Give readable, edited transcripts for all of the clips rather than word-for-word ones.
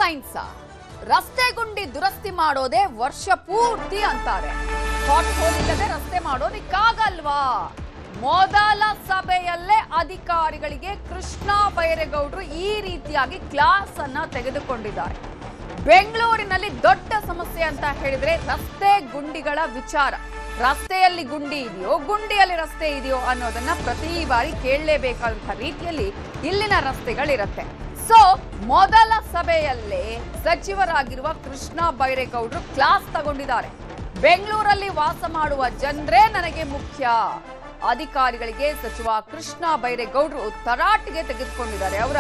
Science. ರಸ್ತೆ ಗುಂಡಿ ದುರಸ್ತಿ ಮಾಡೋದೇ ವರ್ಷ ಪೂರ್ತಿ ಅಂತಾರೆ. ಪಾಟ್ ಹೋಲ್ ಇಲ್ಲದೆ ರಸ್ತೆ ಮಾಡೋದಿಕ್ಕಾಗಲ್ವಾ? ಮೊದಲ ಸಭೆಯಲ್ಲೇ ಅಧಿಕಾರಿಗಳಿಗೆ ಕೃಷ್ಣ ಬೈರೇಗೌಡರು ಈ ರೀತಿಯಾಗಿ ಕ್ಲಾಸ್ ಅನ್ನ ತೆಗೆದುಕೊಂಡಿದ್ದಾರೆ. ಬೆಂಗಳೂರಿನಲ್ಲಿ ದೊಡ್ಡ ಸಮಸ್ಯೆ ಅಂತ ಹೇಳಿದ್ರೆ ರಸ್ತೆ ಗುಂಡಿಗಳ ವಿಚಾರ. ರಸ್ತೆಯಲ್ಲಿ ಗುಂಡಿ ಇದೆಯೋ, ಗುಂಡಿಯಲ್ಲಿ ರಸ್ತೆ ಇದೆಯೋ ಅನ್ನೋದನ್ನ ಪ್ರತಿ ಬಾರಿ ಕೇಳಲೇಬೇಕಾದಂತಹ ರೀತಿಯಲ್ಲಿ ಇಲ್ಲಿನ ರಸ್ತೆಗಳಿರುತ್ತೆ. ಸೊ ಮೊದಲ ಸಭೆಯಲ್ಲೇ ಸಚಿವರಾಗಿರುವ ಕೃಷ್ಣ ಬೈರೇಗೌಡರು ಕ್ಲಾಸ್ ತಗೊಂಡಿದ್ದಾರೆ. ಬೆಂಗಳೂರಲ್ಲಿ ವಾಸ ಮಾಡುವ ಜನರೇ ನನಗೆ ಮುಖ್ಯ. ಅಧಿಕಾರಿಗಳಿಗೆ ಸಚಿವ ಕೃಷ್ಣ ಬೈರೇಗೌಡರು ತರಾಟೆಗೆ ತೆಗೆದುಕೊಂಡಿದ್ದಾರೆ. ಅವರ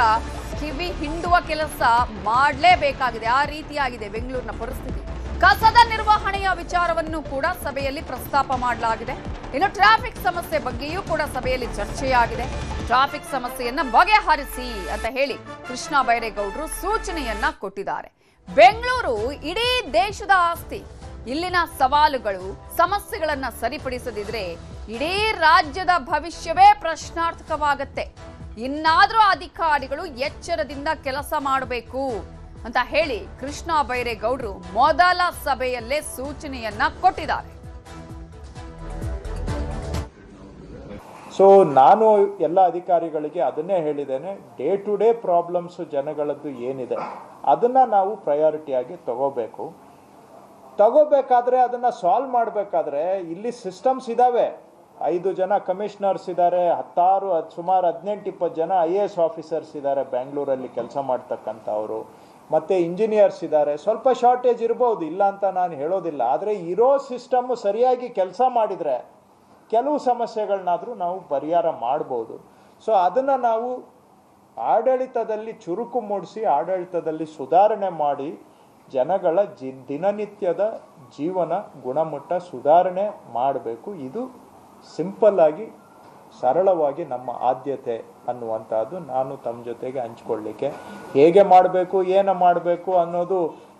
ಕಿವಿ ಹಿಂಡುವ ಕೆಲಸ ಮಾಡಲೇಬೇಕಾಗಿದೆ. ಆ ರೀತಿಯಾಗಿದೆ ಬೆಂಗಳೂರಿನ ಪರಿಸ್ಥಿತಿ. ಕಸದ ನಿರ್ವಹಣೆಯ ವಿಚಾರವನ್ನು ಕೂಡ ಸಭೆಯಲ್ಲಿ ಪ್ರಸ್ತಾಪ ಮಾಡಲಾಗಿದೆ. ಇನ್ನು ಟ್ರಾಫಿಕ್ ಸಮಸ್ಯೆ ಬಗ್ಗೆಯೂ ಕೂಡ ಸಭೆಯಲ್ಲಿ ಚರ್ಚೆಯಾಗಿದೆ. ಟ್ರಾಫಿಕ್ ಸಮಸ್ಯೆಯನ್ನ ಬಗೆಹರಿಸಿ ಅಂತ ಹೇಳಿ ಕೃಷ್ಣ ಬೈರೇಗೌಡರು ಸೂಚನೆಯನ್ನ ಕೊಟ್ಟಿದ್ದಾರೆ. ಬೆಂಗಳೂರು ಇಡೀ ದೇಶದ ಆಸ್ತಿ. ಇಲ್ಲಿನ ಸವಾಲುಗಳು, ಸಮಸ್ಯೆಗಳನ್ನ ಸರಿಪಡಿಸದಿದ್ರೆ ಇಡೀ ರಾಜ್ಯದ ಭವಿಷ್ಯವೇ ಪ್ರಶ್ನಾರ್ಥಕವಾಗತ್ತೆ. ಇನ್ನಾದ್ರೂ ಅಧಿಕಾರಿಗಳು ಎಚ್ಚರದಿಂದ ಕೆಲಸ ಮಾಡಬೇಕು ಅಂತ ಹೇಳಿ ಕೃಷ್ಣ ಬೈರೇಗೌಡರು ಮೊದಲ ಸಭೆಯಲ್ಲೇ ಸೂಚನೆಯನ್ನ ಕೊಟ್ಟಿದ್ದಾರೆ. ಸೊ ನಾನು ಎಲ್ಲ ಅಧಿಕಾರಿಗಳಿಗೆ ಅದನ್ನೇ ಹೇಳಿದ್ದೇನೆ, ಡೇ ಟು ಡೇ ಪ್ರಾಬ್ಲಮ್ಸ್ ಜನಗಳದ್ದು ಏನಿದೆ ಅದನ್ನು ನಾವು ಪ್ರಯಾರಿಟಿಯಾಗಿ ತಗೋಬೇಕಾದ್ರೆ ಅದನ್ನು ಸಾಲ್ವ್ ಮಾಡಬೇಕಾದ್ರೆ ಇಲ್ಲಿ ಸಿಸ್ಟಮ್ಸ್ ಇದ್ದಾವೆ. 5 ಜನ ಕಮಿಷನರ್ಸ್ ಇದ್ದಾರೆ, ಸುಮಾರು 18-20 ಜನ IAS ಆಫೀಸರ್ಸ್ ಇದ್ದಾರೆ ಬೆಂಗಳೂರಲ್ಲಿ ಕೆಲಸ ಮಾಡ್ತಕ್ಕಂಥವ್ರು, ಮತ್ತು ಇಂಜಿನಿಯರ್ಸ್ ಇದ್ದಾರೆ. ಸ್ವಲ್ಪ ಶಾರ್ಟೇಜ್ ಇರ್ಬೋದು, ಇಲ್ಲ ಅಂತ ನಾನು ಹೇಳೋದಿಲ್ಲ. ಆದರೆ ಇರೋ ಸಿಸ್ಟಮ್ಮು ಸರಿಯಾಗಿ ಕೆಲಸ ಮಾಡಿದರೆ ಕೆಲವು ಸಮಸ್ಯೆಗಳನ್ನಾದರೂ ನಾವು ಪರಿಹಾರ ಮಾಡ್ಬೋದು. ಸೊ ಅದನ್ನು ನಾವು ಆಡಳಿತದಲ್ಲಿ ಚುರುಕು ಮೂಡಿಸಿ, ಆಡಳಿತದಲ್ಲಿ ಸುಧಾರಣೆ ಮಾಡಿ ಜನಗಳ ದಿನನಿತ್ಯದ ಜೀವನ ಗುಣಮಟ್ಟ ಸುಧಾರಣೆ ಮಾಡಬೇಕು. ಇದು ಸಿಂಪಲ್ ಆಗಿ ಸರಳವಾಗಿ ನಮ್ಮ ಆದ್ಯತೆ ಅನ್ನುವಂಥದ್ದು ನಾನು ತಮ್ಮ ಜೊತೆಗೆ ಹಂಚ್ಕೊಳ್ಳಿಕ್ಕೆ. ಹೇಗೆ ಮಾಡಬೇಕು, ಏನು ಮಾಡಬೇಕು ಅನ್ನೋದು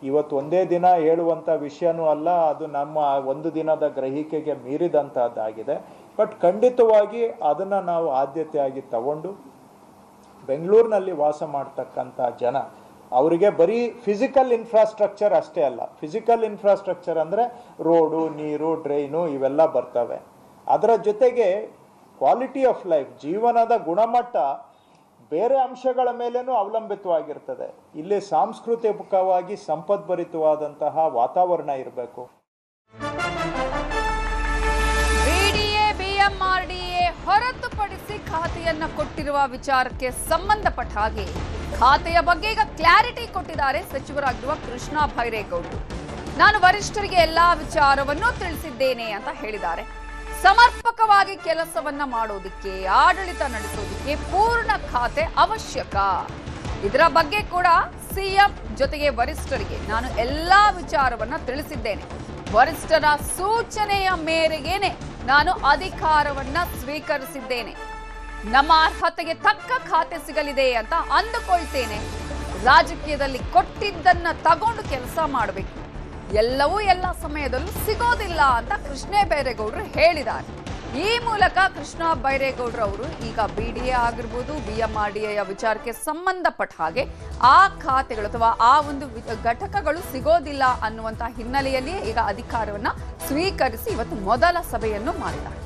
ಇವತ್ತು ಒಂದೇ ದಿನ ಹೇಳುವಂಥ ವಿಷಯನೂ ಅಲ್ಲ. ಅದು ನಮ್ಮ ಒಂದು ದಿನದ ಗ್ರಹಿಕೆಗೆ ಮೀರಿದಂಥದ್ದಾಗಿದೆ. ಬಟ್ ಖಂಡಿತವಾಗಿ ಅದನ್ನು ನಾವು ಆದ್ಯತೆಯಾಗಿ ತಗೊಂಡು ಬೆಂಗಳೂರಿನಲ್ಲಿ ವಾಸ ಮಾಡ್ತಕ್ಕಂಥ ಜನ ಅವರಿಗೆ ಬರೀ ಫಿಸಿಕಲ್ ಇನ್ಫ್ರಾಸ್ಟ್ರಕ್ಚರ್ ಅಷ್ಟೇ ಅಲ್ಲ. ಫಿಸಿಕಲ್ ಇನ್ಫ್ರಾಸ್ಟ್ರಕ್ಚರ್ ಅಂದರೆ ರೋಡು, ನೀರು, ಡ್ರೈನು ಇವೆಲ್ಲ ಬರ್ತವೆ. ಅದರ ಜೊತೆಗೆ ಕ್ವಾಲಿಟಿ ಆಫ್ ಲೈಫ್, ಜೀವನದ ಗುಣಮಟ್ಟ ಬೇರೆ ಅಂಶಗಳ ಮೇಲೇನೂ ಅವಲಂಬಿತವಾಗಿರ್ತದೆ. ಇಲ್ಲಿ ಸಾಂಸ್ಕೃತಿಕವಾಗಿ ಸಂಪದ್ಭರಿತವಾದಂತಹ ವಾತಾವರಣ ಇರಬೇಕು. ಬಿಡಿಎ, ಬಿಎಂಆರ್ಡಿಎ ಹೊರತುಪಡಿಸಿ ಖಾತೆಯನ್ನ ಕೊಟ್ಟಿರುವ ವಿಚಾರಕ್ಕೆ ಸಂಬಂಧಪಟ್ಟ ಹಾಗೆ ಖಾತೆಯ ಬಗ್ಗೆ ಈಗ ಕ್ಲಾರಿಟಿ ಕೊಟ್ಟಿದ್ದಾರೆ ಸಚಿವರಾಗಿರುವ ಕೃಷ್ಣ ಬೈರೇಗೌಡರು. ನಾನು ವರಿಷ್ಠರಿಗೆ ಎಲ್ಲಾ ವಿಚಾರವನ್ನು ತಿಳಿಸಿದ್ದೇನೆ ಅಂತ ಹೇಳಿದ್ದಾರೆ. ಸಮರ್ಪಕವಾಗಿ ಕೆಲಸವನ್ನ ಮಾಡೋದಿಕ್ಕೆ, ಆಡಳಿತ ನಡೆಸೋದಿಕ್ಕೆ ಪೂರ್ಣ ಖಾತೆ ಅವಶ್ಯಕ. ಇದರ ಬಗ್ಗೆ ಕೂಡ ಸಿಎಂ ಜೊತೆಗೆ ವರಿಷ್ಠರಿಗೆ ನಾನು ಎಲ್ಲಾ ವಿಚಾರವನ್ನ ತಿಳಿಸಿದ್ದೇನೆ. ವರಿಷ್ಠರ ಸೂಚನೆಯ ಮೇರೆಗೇನೆ ನಾನು ಅಧಿಕಾರವನ್ನ ಸ್ವೀಕರಿಸಿದ್ದೇನೆ. ನಮ್ಮ ಅರ್ಹತೆಗೆ ತಕ್ಕ ಖಾತೆ ಸಿಗಲಿದೆ ಅಂತ ಅಂದುಕೊಳ್ತೇನೆ. ರಾಜಕೀಯದಲ್ಲಿ ಕೊಟ್ಟಿದ್ದನ್ನ ತಗೊಂಡು ಕೆಲಸ ಮಾಡಬೇಕು. ಎಲ್ಲವೂ ಎಲ್ಲ ಸಮಯದಲ್ಲೂ ಸಿಗೋದಿಲ್ಲ ಅಂತ ಕೃಷ್ಣ ಬೈರೇಗೌಡರು ಹೇಳಿದ್ದಾರೆ. ಈ ಮೂಲಕ ಕೃಷ್ಣ ಬೈರೇಗೌಡರು ಅವರು ಈಗ ಬಿಡಿಎ ಆಗಿರ್ಬೋದು, ಬಿಎಂಆರ್ಡಿಎಯ ವಿಚಾರಕ್ಕೆ ಸಂಬಂಧಪಟ್ಟ ಹಾಗೆ ಆ ಖಾತೆಗಳು ಅಥವಾ ಆ ಒಂದು ಘಟಕಗಳು ಸಿಗೋದಿಲ್ಲ ಅನ್ನುವಂಥ ಹಿನ್ನೆಲೆಯಲ್ಲಿ ಈಗ ಅಧಿಕಾರವನ್ನ ಸ್ವೀಕರಿಸಿ ಇವತ್ತು ಮೊದಲ ಸಭೆಯನ್ನು ಮಾಡಿದ್ದಾರೆ.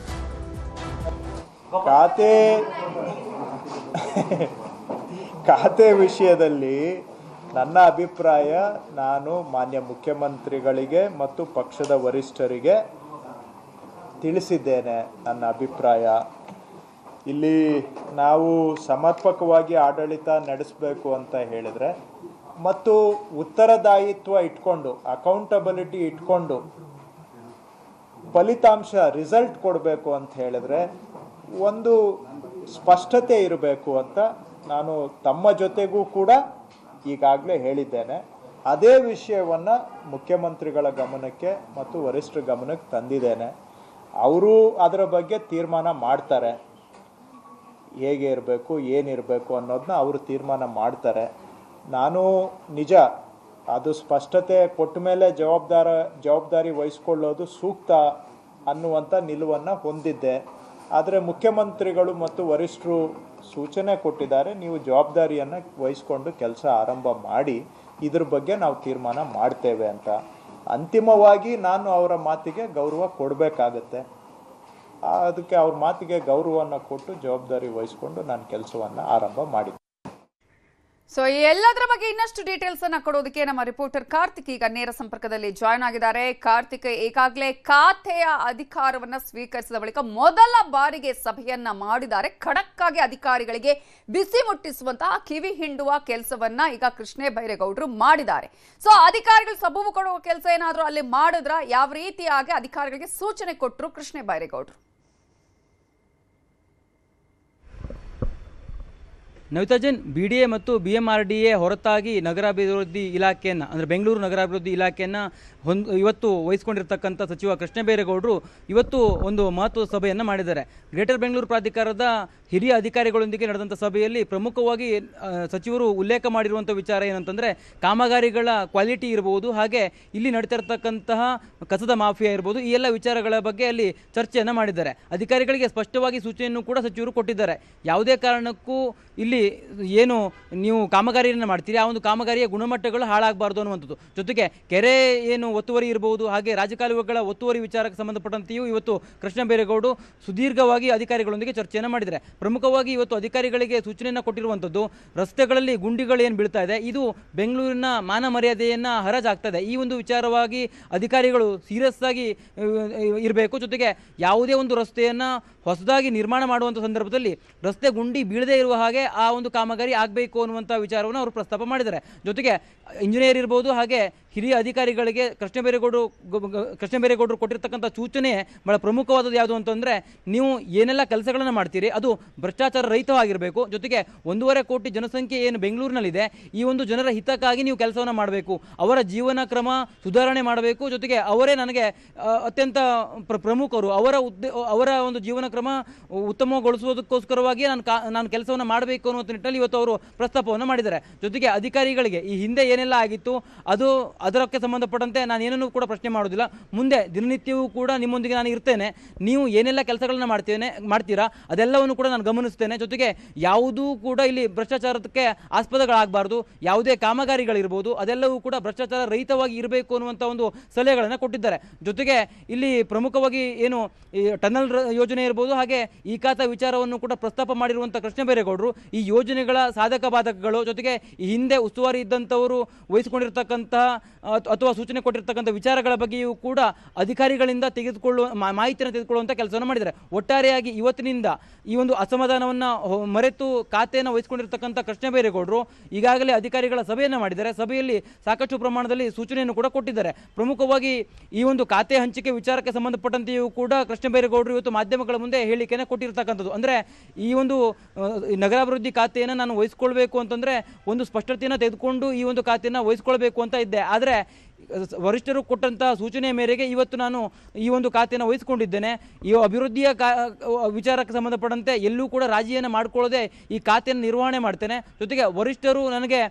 ಖಾತೆ ವಿಷಯದಲ್ಲಿ ನನ್ನ ಅಭಿಪ್ರಾಯ, ನಾನು ಮಾನ್ಯ ಮುಖ್ಯಮಂತ್ರಿಗಳಿಗೆ ಮತ್ತು ಪಕ್ಷದ ವರಿಷ್ಠರಿಗೆ ತಿಳಿಸಿದ್ದೇನೆ. ನನ್ನ ಅಭಿಪ್ರಾಯ ಇಲ್ಲಿ ನಾವು ಸಮರ್ಪಕವಾಗಿ ಆಡಳಿತ ನಡೆಸಬೇಕು ಅಂತ ಹೇಳಿದರೆ ಮತ್ತು ಉತ್ತರದಾಯಿತ್ವ ಇಟ್ಕೊಂಡು, ಅಕೌಂಟಬಿಲಿಟಿ ಇಟ್ಕೊಂಡು ಫಲಿತಾಂಶ ರಿಸಲ್ಟ್ ಕೊಡಬೇಕು ಅಂತ ಹೇಳಿದ್ರೆ ಒಂದು ಸ್ಪಷ್ಟತೆ ಇರಬೇಕು ಅಂತ ನಾನು ತಮ್ಮ ಜೊತೆಗೂ ಕೂಡ ಈಗಾಗಲೇ ಹೇಳಿದ್ದೇನೆ. ಅದೇ ವಿಷಯವನ್ನು ಮುಖ್ಯಮಂತ್ರಿಗಳ ಗಮನಕ್ಕೆ ಮತ್ತು ವರಿಷ್ಠರ ಗಮನಕ್ಕೆ ತಂದಿದ್ದೇನೆ. ಅವರು ಅದರ ಬಗ್ಗೆ ತೀರ್ಮಾನ ಮಾಡ್ತಾರೆ. ಹೇಗೆ ಇರಬೇಕು, ಏನಿರಬೇಕು ಅನ್ನೋದನ್ನ ಅವರು ತೀರ್ಮಾನ ಮಾಡ್ತಾರೆ. ನಾನು ನಿಜ ಅದು ಸ್ಪಷ್ಟತೆ ಕೊಟ್ಟ ಮೇಲೆ ಜವಾಬ್ದಾರಿ ವಹಿಸ್ಕೊಳ್ಳೋದು ಸೂಕ್ತ ಅನ್ನುವಂಥ ನಿಲುವನ್ನು ಹೊಂದಿದ್ದೆ. ಆದರೆ ಮುಖ್ಯಮಂತ್ರಿಗಳು ಮತ್ತು ವರಿಷ್ಠರು ಸೂಚನೆ ಕೊಟ್ಟಿದ್ದಾರೆ, ನೀವು ಜವಾಬ್ದಾರಿಯನ್ನು ವಹಿಸ್ಕೊಂಡು ಕೆಲಸ ಆರಂಭ ಮಾಡಿ ಇದ್ರ ಬಗ್ಗೆ ನಾವು ತೀರ್ಮಾನ ಮಾಡ್ತೇವೆ ಅಂತ. ಅಂತಿಮವಾಗಿ ನಾನು ಅವರ ಮಾತಿಗೆ ಗೌರವ ಕೊಡಬೇಕಾಗತ್ತೆ. ಅದಕ್ಕೆ ಅವ್ರ ಮಾತಿಗೆ ಗೌರವವನ್ನು ಕೊಟ್ಟು ಜವಾಬ್ದಾರಿ ವಹಿಸ್ಕೊಂಡು ನಾನು ಕೆಲಸವನ್ನು ಆರಂಭ ಮಾಡಿದ್ದೆ. ಸೊ ಈ ಎಲ್ಲದರ ಬಗ್ಗೆ ಇನ್ನಷ್ಟು ಡೀಟೇಲ್ಸ್ ಅನ್ನ ಕೊಡೋದಕ್ಕೆ ನಮ್ಮ ರಿಪೋರ್ಟರ್ ಕಾರ್ತಿಕ್ ಈಗ ನೇರ ಸಂಪರ್ಕದಲ್ಲಿ ಜಾಯ್ನ್ ಆಗಿದ್ದಾರೆ. ಕಾರ್ತಿಕ್, ಈಗಾಗಲೇ ಖಾತೆಯ ಅಧಿಕಾರವನ್ನ ಸ್ವೀಕರಿಸಿದ ಬಳಿಕ ಮೊದಲ ಬಾರಿಗೆ ಸಭೆಯನ್ನ ಮಾಡಿದ್ದಾರೆ. ಖಡಕ್ ಆಗಿ ಅಧಿಕಾರಿಗಳಿಗೆ ಬಿಸಿ ಮುಟ್ಟಿಸುವಂತಹ ಕಿವಿ ಹಿಂಡುವ ಕೆಲಸವನ್ನ ಈಗ ಕೃಷ್ಣ ಬೈರೇಗೌಡರು ಮಾಡಿದ್ದಾರೆ. ಸೊ ಅಧಿಕಾರಿಗಳು ಸಬೂಬು ಕೊಡುವ ಕೆಲಸ ಏನಾದರೂ ಅಲ್ಲಿ ಮಾಡಿದ್ರ, ಯಾವ ರೀತಿಯಾಗಿ ಅಧಿಕಾರಿಗಳಿಗೆ ಸೂಚನೆ ಕೊಟ್ಟರು ಕೃಷ್ಣ ಬೈರೇಗೌಡರು? ನವಿತಾ ಜೈನ್, BDA ಮತ್ತು BMRDA ಹೊರತಾಗಿ ನಗರಾಭಿವೃದ್ಧಿ ಇಲಾಖೆಯನ್ನು ಅಂದರೆ ಬೆಂಗಳೂರು ನಗರಾಭಿವೃದ್ಧಿ ಇಲಾಖೆಯನ್ನು ಇವತ್ತು ವಹಿಸ್ಕೊಂಡಿರ್ತಕ್ಕಂಥ ಸಚಿವ ಕೃಷ್ಣ ಬೈರೇಗೌಡರು ಇವತ್ತು ಒಂದು ಮಹತ್ವದ ಸಭೆಯನ್ನು ಮಾಡಿದ್ದಾರೆ. ಗ್ರೇಟರ್ ಬೆಂಗಳೂರು ಪ್ರಾಧಿಕಾರದ ಹಿರಿಯ ಅಧಿಕಾರಿಗಳೊಂದಿಗೆ ನಡೆದಂಥ ಸಭೆಯಲ್ಲಿ ಪ್ರಮುಖವಾಗಿ ಸಚಿವರು ಉಲ್ಲೇಖ ಮಾಡಿರುವಂಥ ವಿಚಾರ ಏನಂತಂದರೆ ಕಾಮಗಾರಿಗಳ ಕ್ವಾಲಿಟಿ ಇರ್ಬೋದು, ಹಾಗೆ ಇಲ್ಲಿ ನಡೀತಾ ಇರತಕ್ಕಂತಹ ಕಸದ ಮಾಫಿಯಾ ಇರ್ಬೋದು, ಈ ಎಲ್ಲ ವಿಚಾರಗಳ ಬಗ್ಗೆ ಅಲ್ಲಿ ಚರ್ಚೆಯನ್ನು ಮಾಡಿದ್ದಾರೆ. ಅಧಿಕಾರಿಗಳಿಗೆ ಸ್ಪಷ್ಟವಾಗಿ ಸೂಚನೆಯನ್ನು ಕೂಡ ಸಚಿವರು ಕೊಟ್ಟಿದ್ದಾರೆ. ಯಾವುದೇ ಕಾರಣಕ್ಕೂ ಇಲ್ಲಿ ಏನು ನೀವು ಕಾಮಗಾರಿಯನ್ನು ಮಾಡ್ತೀರಿ, ಆ ಒಂದು ಕಾಮಗಾರಿಯ ಗುಣಮಟ್ಟಗಳು ಹಾಳಾಗಬಾರ್ದು ಅನ್ನುವಂಥದ್ದು. ಜೊತೆಗೆ ಕೆರೆ ಏನು ಒತ್ತುವರಿ ಇರಬಹುದು, ಹಾಗೆ ರಾಜಕಾಲುವೆಗಳ ಒತ್ತುವರಿ ವಿಚಾರಕ್ಕೆ ಸಂಬಂಧಪಟ್ಟಂತೆಯೂ ಇವತ್ತು ಕೃಷ್ಣ ಬೈರೇಗೌಡರು ಸುದೀರ್ಘವಾಗಿ ಅಧಿಕಾರಿಗಳೊಂದಿಗೆ ಚರ್ಚೆಯನ್ನು ಮಾಡಿದ್ದಾರೆ. ಪ್ರಮುಖವಾಗಿ ಇವತ್ತು ಅಧಿಕಾರಿಗಳಿಗೆ ಸೂಚನೆಯನ್ನು ಕೊಟ್ಟಿರುವಂಥದ್ದು, ರಸ್ತೆಗಳಲ್ಲಿ ಗುಂಡಿಗಳು ಏನು ಬೀಳ್ತಾ ಇದೆ, ಇದು ಬೆಂಗಳೂರಿನ ಮಾನ ಮರ್ಯಾದೆಯನ್ನು ಹರಾಜಾಗ್ತದೆ. ಈ ಒಂದು ವಿಚಾರವಾಗಿ ಅಧಿಕಾರಿಗಳು ಸೀರಿಯಸ್ ಆಗಿ ಇರಬೇಕು. ಜೊತೆಗೆ ಯಾವುದೇ ಒಂದು ರಸ್ತೆಯನ್ನು ಹೊಸದಾಗಿ ನಿರ್ಮಾಣ ಮಾಡುವಂಥ ಸಂದರ್ಭದಲ್ಲಿ ರಸ್ತೆ ಗುಂಡಿ ಬೀಳದೇ ಇರುವ ಹಾಗೆ ಆ ಒಂದು ಕಾಮಗಾರಿ ಆಗಬೇಕು ಅನ್ನುವಂಥ ವಿಚಾರವನ್ನು ಅವರು ಪ್ರಸ್ತಾಪ ಮಾಡಿದ್ದಾರೆ. ಜೊತೆಗೆ ಇಂಜಿನಿಯರ್ ಇರ್ಬೋದು, ಹಾಗೆ ಹಿರಿಯ ಅಧಿಕಾರಿಗಳಿಗೆ ಕೃಷ್ಣ ಬೈರೇಗೌಡರು ಕೊಟ್ಟಿರ್ತಕ್ಕಂಥ ಸೂಚನೆ ಬಹಳ ಪ್ರಮುಖವಾದದ್ದು ಯಾವುದು ಅಂತಂದರೆ, ನೀವು ಏನೆಲ್ಲ ಕೆಲಸಗಳನ್ನು ಮಾಡ್ತೀರಿ ಅದು ಭ್ರಷ್ಟಾಚಾರ ರಹಿತವಾಗಿರಬೇಕು. ಜೊತೆಗೆ 1.5 ಕೋಟಿ ಜನಸಂಖ್ಯೆ ಏನು ಬೆಂಗಳೂರಿನಲ್ಲಿದೆ, ಈ ಒಂದು ಜನರ ಹಿತಕ್ಕಾಗಿ ನೀವು ಕೆಲಸವನ್ನು ಮಾಡಬೇಕು, ಅವರ ಜೀವನ ಕ್ರಮ ಸುಧಾರಣೆ ಮಾಡಬೇಕು. ಜೊತೆಗೆ ಅವರೇ ನನಗೆ ಅತ್ಯಂತ ಪ್ರಮುಖರು, ಅವರ ಒಂದು ಜೀವನ ಕ್ರಮ ಉತ್ತಮಗೊಳಿಸುವುದಕ್ಕೋಸ್ಕರವಾಗಿ ನಾನು ಕೆಲಸವನ್ನು ಮಾಡಬೇಕು ಅನ್ನುವಂಥ ನಿಟ್ಟಿನಲ್ಲಿ ಇವತ್ತು ಅವರು ಪ್ರಸ್ತಾಪವನ್ನು ಮಾಡಿದ್ದಾರೆ. ಜೊತೆಗೆ ಅಧಿಕಾರಿಗಳಿಗೆ ಈ ಹಿಂದೆ ಏನೆಲ್ಲ ಆಗಿತ್ತು ಅದಕ್ಕೆ ಸಂಬಂಧಪಟ್ಟಂತೆ ನಾನು ಏನನ್ನೂ ಕೂಡ ಪ್ರಶ್ನೆ ಮಾಡೋದಿಲ್ಲ, ಮುಂದೆ ದಿನನಿತ್ಯವೂ ಕೂಡ ನಿಮ್ಮೊಂದಿಗೆ ನಾನು ಇರ್ತೇನೆ, ನೀವು ಏನೆಲ್ಲ ಕೆಲಸಗಳನ್ನು ಮಾಡ್ತೀರಾ ಅದೆಲ್ಲವನ್ನು ಕೂಡ ನಾನು ಗಮನಿಸ್ತೇನೆ. ಜೊತೆಗೆ ಯಾವುದೂ ಕೂಡ ಇಲ್ಲಿ ಭ್ರಷ್ಟಾಚಾರಕ್ಕೆ ಆಸ್ಪದಗಳಾಗಬಾರ್ದು, ಯಾವುದೇ ಕಾಮಗಾರಿಗಳಿರ್ಬೋದು ಅದೆಲ್ಲವೂ ಕೂಡ ಭ್ರಷ್ಟಾಚಾರ ರಹಿತವಾಗಿ ಇರಬೇಕು ಅನ್ನುವಂಥ ಒಂದು ಸಲಹೆಗಳನ್ನು ಕೊಟ್ಟಿದ್ದಾರೆ. ಜೊತೆಗೆ ಇಲ್ಲಿ ಪ್ರಮುಖವಾಗಿ ಏನು ಈ ಟನಲ್ ಯೋಜನೆ ಇರ್ಬೋದು, ಹಾಗೆ ಈ ಖಾತಾ ವಿಚಾರವನ್ನು ಕೂಡ ಪ್ರಸ್ತಾಪ ಮಾಡಿರುವಂಥ ಕೃಷ್ಣ ಬೈರೇಗೌಡರು ಈ ಯೋಜನೆಗಳ ಸಾಧಕ ಬಾಧಕಗಳು, ಜೊತೆಗೆ ಈ ಹಿಂದೆ ಉಸ್ತುವಾರಿ ಇದ್ದಂಥವರು ವಹಿಸಿಕೊಂಡಿರ್ತಕ್ಕಂತಹ ಅಥವಾ ಸೂಚನೆ ಕೊಟ್ಟಿರ್ತಕ್ಕಂಥ ವಿಚಾರಗಳ ಬಗ್ಗೆಯೂ ಕೂಡ ಅಧಿಕಾರಿಗಳಿಂದ ಮಾಹಿತಿಯನ್ನು ತೆಗೆದುಕೊಳ್ಳುವಂಥ ಕೆಲಸವನ್ನು ಮಾಡಿದ್ದಾರೆ. ಒಟ್ಟಾರೆಯಾಗಿ ಇವತ್ತಿನಿಂದ ಈ ಒಂದು ಅಸಮಾಧಾನವನ್ನು ಮರೆತು ಖಾತೆಯನ್ನು ವಹಿಸಿಕೊಂಡಿರ್ತಕ್ಕಂಥ ಕೃಷ್ಣ ಬೈರೇಗೌಡರು ಈಗಾಗಲೇ ಅಧಿಕಾರಿಗಳ ಸಭೆಯನ್ನು ಮಾಡಿದ್ದಾರೆ. ಸಭೆಯಲ್ಲಿ ಸಾಕಷ್ಟು ಪ್ರಮಾಣದಲ್ಲಿ ಸೂಚನೆಯನ್ನು ಕೂಡ ಕೊಟ್ಟಿದ್ದಾರೆ. ಪ್ರಮುಖವಾಗಿ ಈ ಒಂದು ಖಾತೆ ಹಂಚಿಕೆ ವಿಚಾರಕ್ಕೆ ಸಂಬಂಧಪಟ್ಟಂತೆಯೂ ಕೂಡ ಕೃಷ್ಣ ಬೈರೇಗೌಡರು ಇವತ್ತು ಮಾಧ್ಯಮಗಳ ಮುಂದೆ ಹೇಳಿಕೆಯನ್ನು ಕೊಟ್ಟಿರ್ತಕ್ಕಂಥದ್ದು. ಅಂದರೆ ಈ ಒಂದು ನಗರಾಭಿವೃದ್ಧಿ ಖಾತೆಯನ್ನು ನಾನು ವಹಿಸ್ಕೊಳ್ಬೇಕು ಅಂತಂದರೆ ಒಂದು ಸ್ಪಷ್ಟತೆಯನ್ನು ತೆಗೆದುಕೊಂಡು ಈ ಒಂದು ಖಾತೆಯನ್ನು ವಹಿಸ್ಕೊಳ್ಬೇಕು ಅಂತ ಇದ್ದೆ. ಆದರೆ ವರಿಷ್ಠರು ಕೊಟ್ಟಂಥ ಸೂಚನೆಯ ಮೇರೆಗೆ ಇವತ್ತು ನಾನು ಈ ಒಂದು ಖಾತೆಯನ್ನು ವಹಿಸಿಕೊಂಡಿದ್ದೇನೆ. ಈ ಅಭಿವೃದ್ಧಿಯ ವಿಚಾರಕ್ಕೆ ಸಂಬಂಧಪಟ್ಟಂತೆ ಎಲ್ಲೂ ಕೂಡ ರಾಜಿಯನ್ನು ಮಾಡಿಕೊಳ್ಳದೆ ಈ ಖಾತೆಯನ್ನು ನಿರ್ವಹಣೆ ಮಾಡ್ತೇನೆ. ಜೊತೆಗೆ ವರಿಷ್ಠರು ನನಗೆ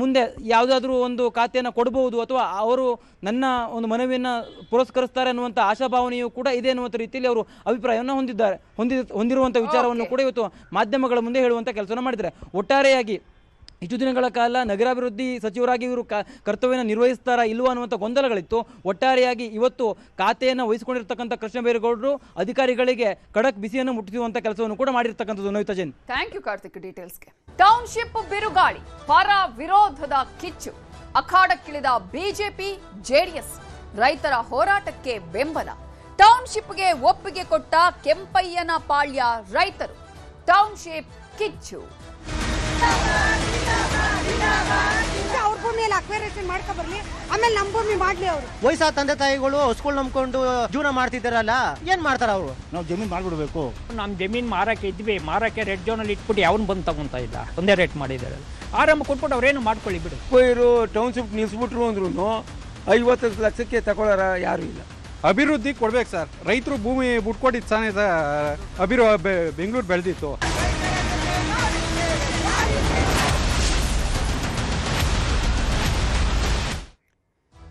ಮುಂದೆ ಯಾವುದಾದ್ರೂ ಒಂದು ಖಾತೆಯನ್ನು ಕೊಡಬಹುದು ಅಥವಾ ಅವರು ನನ್ನ ಒಂದು ಮನವಿಯನ್ನು ಪುರಸ್ಕರಿಸ್ತಾರೆ ಅನ್ನುವಂಥ ಆಶಾಭಾವನೆಯೂ ಕೂಡ ಇದೆ ಅನ್ನುವಂಥ ರೀತಿಯಲ್ಲಿ ಅವರು ಅಭಿಪ್ರಾಯವನ್ನು ಹೊಂದಿರುವಂಥ ವಿಚಾರವನ್ನು ಕೂಡ ಇವತ್ತು ಮಾಧ್ಯಮಗಳ ಮುಂದೆ ಹೇಳುವಂಥ ಕೆಲಸವನ್ನು ಮಾಡಿದ್ದಾರೆ. ಒಟ್ಟಾರೆಯಾಗಿ ಇಷ್ಟು ದಿನಗಳ ಕಾಲ ನಗರಾಭಿವೃದ್ಧಿ ಸಚಿವರಾಗಿ ಇವರು ಕರ್ತವ್ಯನ ನಿರ್ವಹಿಸ್ತಾರಾ ಇಲ್ವಾ ಅನ್ನುವಂಥ ಗೊಂದಲಗಳಿತ್ತು. ಒಟ್ಟಾರೆಯಾಗಿ ಇವತ್ತು ಖಾತೆಯನ್ನು ವಹಿಸಿಕೊಂಡಿರ್ತಕ್ಕಂಥ ಕೃಷ್ಣ ಬೈರೇಗೌಡರು ಅಧಿಕಾರಿಗಳಿಗೆ ಖಡಕ್ ಬಿಸಿಯನ್ನು ಮುಟ್ಟಿಸುವಂಥ ಕೆಲಸವನ್ನು ಕೂಡ ಮಾಡಿರ್ತಕ್ಕಂಥದ್ದು. ನವಿತಾ ಜೈನ್, ಥ್ಯಾಂಕ್ ಯು ಕಾರ್ತಿಕ್ ಡೀಟೇಲ್ಸ್ಗೆ. ಟೌನ್ಶಿಪ್ ಬಿರುಗಾಳಿ, ಪರ ವಿರೋಧದ ಕಿಚ್ಚು, ಅಖಾಡಕ್ಕಿಳಿದ ಬಿಜೆಪಿ ಜೆಡಿಎಸ್, ರೈತರ ಹೋರಾಟಕ್ಕೆ ಬೆಂಬಲ. ಟೌನ್ಶಿಪ್ಗೆ ಒಪ್ಪಿಗೆ ಕೊಟ್ಟ ಕೆಂಪಯ್ಯನ ಪಾಳ್ಯ ರೈತರು, ಟೌನ್ಶಿಪ್ ಕಿಚ್ಚು. ಅವ್ರ ಭೂಮಿಯಲ್ಲಿ ಅಕ್ವೇರೇಷನ್ ಮಾಡ್ಕೊ ಬರ್ಲಿ, ಆಮೇಲೆ ನಮ್ಮ ಭೂಮಿ ಮಾಡ್ಲಿ. ಅವರು ವಯಸ್ಸಾದ ತಂದೆ ತಾಯಿಗಳು ಹಸ್ಗಳು ನಂಬ್ಕೊಂಡು ಜೀವನ ಮಾಡ್ತಿದ್ದಾರಲ್ಲ, ಏನ್ ಮಾಡ್ತಾರ ಅವರು? ನಾವು ಜಮೀನ್ ಮಾಡ್ಬಿಡ್ಬೇಕು. ನಮ್ಮ ಜಮೀನ್ ಮಾರಕ್ಕೆ ಇದ್ವಿ, ಮಾರಕ್ಕೆ ರೆಡ್ ಜೋನ್ ಅಲ್ಲಿ ಇಟ್ಬಿಟ್ಟು ಯಾವನ್ ಬಂದು ತಗೊಂತ ಇಲ್ಲ, ಒಂದೇ ರೇಟ್ ಮಾಡಿದ್ದಾರೆ. ಆರಂಭ ಕೊಟ್ಬಿಟ್ಟು ಅವ್ರೇನು ಮಾಡ್ಕೊಳ್ಳಿ ಬಿಡು. ಕೊಯ್ರು ಟೌನ್ಶಿಪ್ ನಿಲ್ಸ್ಬಿಟ್ರು ಅಂದ್ರೂ 50 ಲಕ್ಷಕ್ಕೆ ತಗೊಳ್ಳೋರ ಯಾರು ಇಲ್ಲ. ಅಭಿವೃದ್ಧಿ ಕೊಡ್ಬೇಕು ಸರ್. ರೈತರು ಭೂಮಿ ಬಿಟ್ಕೊಟ್ಟಿದ್ದು ತಾನೇ ಬೆಂಗಳೂರು ಬೆಳೆದಿತ್ತು.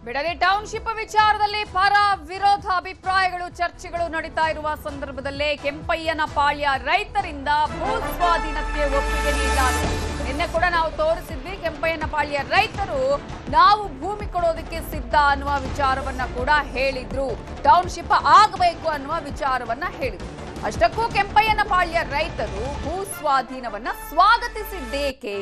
ಬಿಡದಿ ಟೌನ್ಶಿಪ್ ವಿಚಾರದಲ್ಲಿ ಪರ ವಿರೋಧ ಅಭಿಪ್ರಾಯಗಳು ಚರ್ಚೆಗಳು ನಡೀತಾ ಇರುವ ಸಂದರ್ಭದಲ್ಲೇ ಕೆಂಪಯ್ಯನ ಪಾಳ್ಯ ರೈತರಿಂದ ಭೂ ಸ್ವಾಧೀನಕ್ಕೆ ಒಪ್ಪಿಗೆ ನೀಡಲಾಗಿದೆ. ನಿನ್ನೆ ಕೂಡ ನಾವು ತೋರಿಸಿದ್ವಿ ಕೆಂಪಯ್ಯನ ಪಾಳ್ಯ ರೈತರು ನಾವು ಭೂಮಿ ಕೊಡೋದಕ್ಕೆ ಸಿದ್ಧ ಅನ್ನುವ ವಿಚಾರವನ್ನ ಕೂಡ ಹೇಳಿದ್ರು. ಟೌನ್ಶಿಪ್ ಆಗಬೇಕು ಅನ್ನುವ ವಿಚಾರವನ್ನ ಹೇಳಿದ್ರು. ಅಷ್ಟಕ್ಕೂ ಕೆಂಪಯ್ಯನಪಾಳ್ಯ ರೈತರು ಭೂ ಸ್ವಾಧೀನವನ್ನ ಸ್ವಾಗತಿಸಿದ್ದೇಕೆ?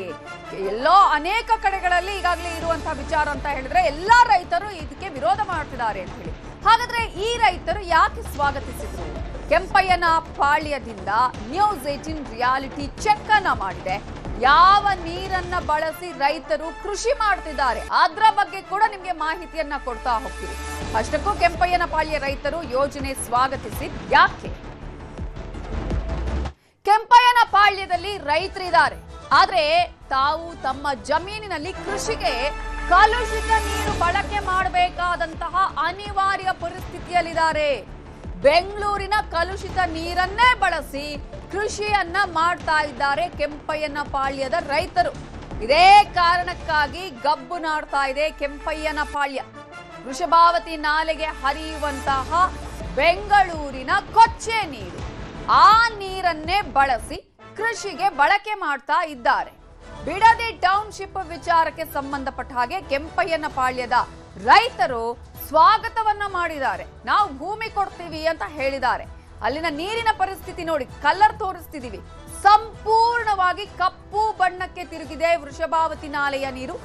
ಎಲ್ಲೋ ಅನೇಕ ಕಡೆಗಳಲ್ಲಿ ಈಗಾಗಲೇ ಇರುವಂತಹ ವಿಚಾರ ಅಂತ ಹೇಳಿದ್ರೆ ಎಲ್ಲಾ ರೈತರು ಇದಕ್ಕೆ ವಿರೋಧ ಮಾಡ್ತಿದ್ದಾರೆ ಅಂತ ಹೇಳಿ. ಹಾಗಾದ್ರೆ ಈ ರೈತರು ಯಾಕೆ ಸ್ವಾಗತಿಸಿದ್ರು? ಕೆಂಪಯ್ಯನಪಾಳ್ಯದಿಂದ ನ್ಯೂಸ್ 18 ರಿಯಾಲಿಟಿ ಚೆಕ್ ಅನ್ನ ಮಾಡಿದೆ. ಯಾವ ನೀರನ್ನ ಬಳಸಿ ರೈತರು ಕೃಷಿ ಮಾಡ್ತಿದ್ದಾರೆ ಅದರ ಬಗ್ಗೆ ಕೂಡ ನಿಮ್ಗೆ ಮಾಹಿತಿಯನ್ನ ಕೊಡ್ತಾ ಹೋಗ್ತೀವಿ. ಅಷ್ಟಕ್ಕೂ ಕೆಂಪಯ್ಯನಪಾಳ್ಯ ರೈತರು ಯೋಜನೆ ಸ್ವಾಗತಿಸಿದ್ ಯಾಕೆ? ಕೆಂಪಯ್ಯನಪಾಳ್ಯದಲ್ಲಿ ರೈತರಿದ್ದಾರೆ, ಆದ್ರೆ ತಾವು ತಮ್ಮ ಜಮೀನಿನಲ್ಲಿ ಕೃಷಿಗೆ ಕಲುಷಿತ ನೀರು ಬಳಕೆ ಮಾಡಬೇಕಾದಂತಹ ಅನಿವಾರ್ಯ ಪರಿಸ್ಥಿತಿಯಲ್ಲಿದ್ದಾರೆ. ಬೆಂಗಳೂರಿನ ಕಲುಷಿತ ನೀರನ್ನೇ ಬಳಸಿ ಕೃಷಿಯನ್ನ ಮಾಡ್ತಾ ಇದ್ದಾರೆ ಕೆಂಪಯ್ಯನಪಾಳ್ಯದ ರೈತರು. ಇದೇ ಕಾರಣಕ್ಕಾಗಿ ಗಬ್ಬು ನಾಡ್ತಾ ಇದೆ ಕೆಂಪಯ್ಯನಪಾಳ್ಯ. ವೃಷಭಾವತಿ ನಾಲೆಗೆ ಹರಿಯುವಂತಹ ಬೆಂಗಳೂರಿನ ಕೊಚ್ಚೆ ನೀರು, ಆ ನೀರನ್ನೇ ಬಳಸಿ ಕೃಷಿಗೆ ಬಳಕೆ ಮಾಡ್ತಾ ಇದ್ದಾರೆ. ಬಿಡದಿ ಟೌನ್ಶಿಪ್ ವಿಚಾರಕ್ಕೆ ಸಂಬಂಧಪಟ್ಟ ಹಾಗೆ ಕೆಂಪಯ್ಯನಪಾಳ್ಯದ ರೈತರು ಸ್ವಾಗತವನ್ನ ಮಾಡಿದ್ದಾರೆ. ನಾವು ಭೂಮಿ ಕೊಡ್ತೀವಿ ಅಂತ ಹೇಳಿದ್ದಾರೆ. ಅಲ್ಲಿನ ನೀರಿನ ಪರಿಸ್ಥಿತಿ ನೋಡಿ, ಕಲರ್ ತೋರಿಸ್ತಿದೀವಿ, ಸಂಪೂರ್ಣವಾಗಿ ಕಪ್ಪು ಬಣ್ಣಕ್ಕೆ ತಿರುಗಿದೆ ವೃಷಭಾವತಿ ನಾಲೆಯ ನೀರು.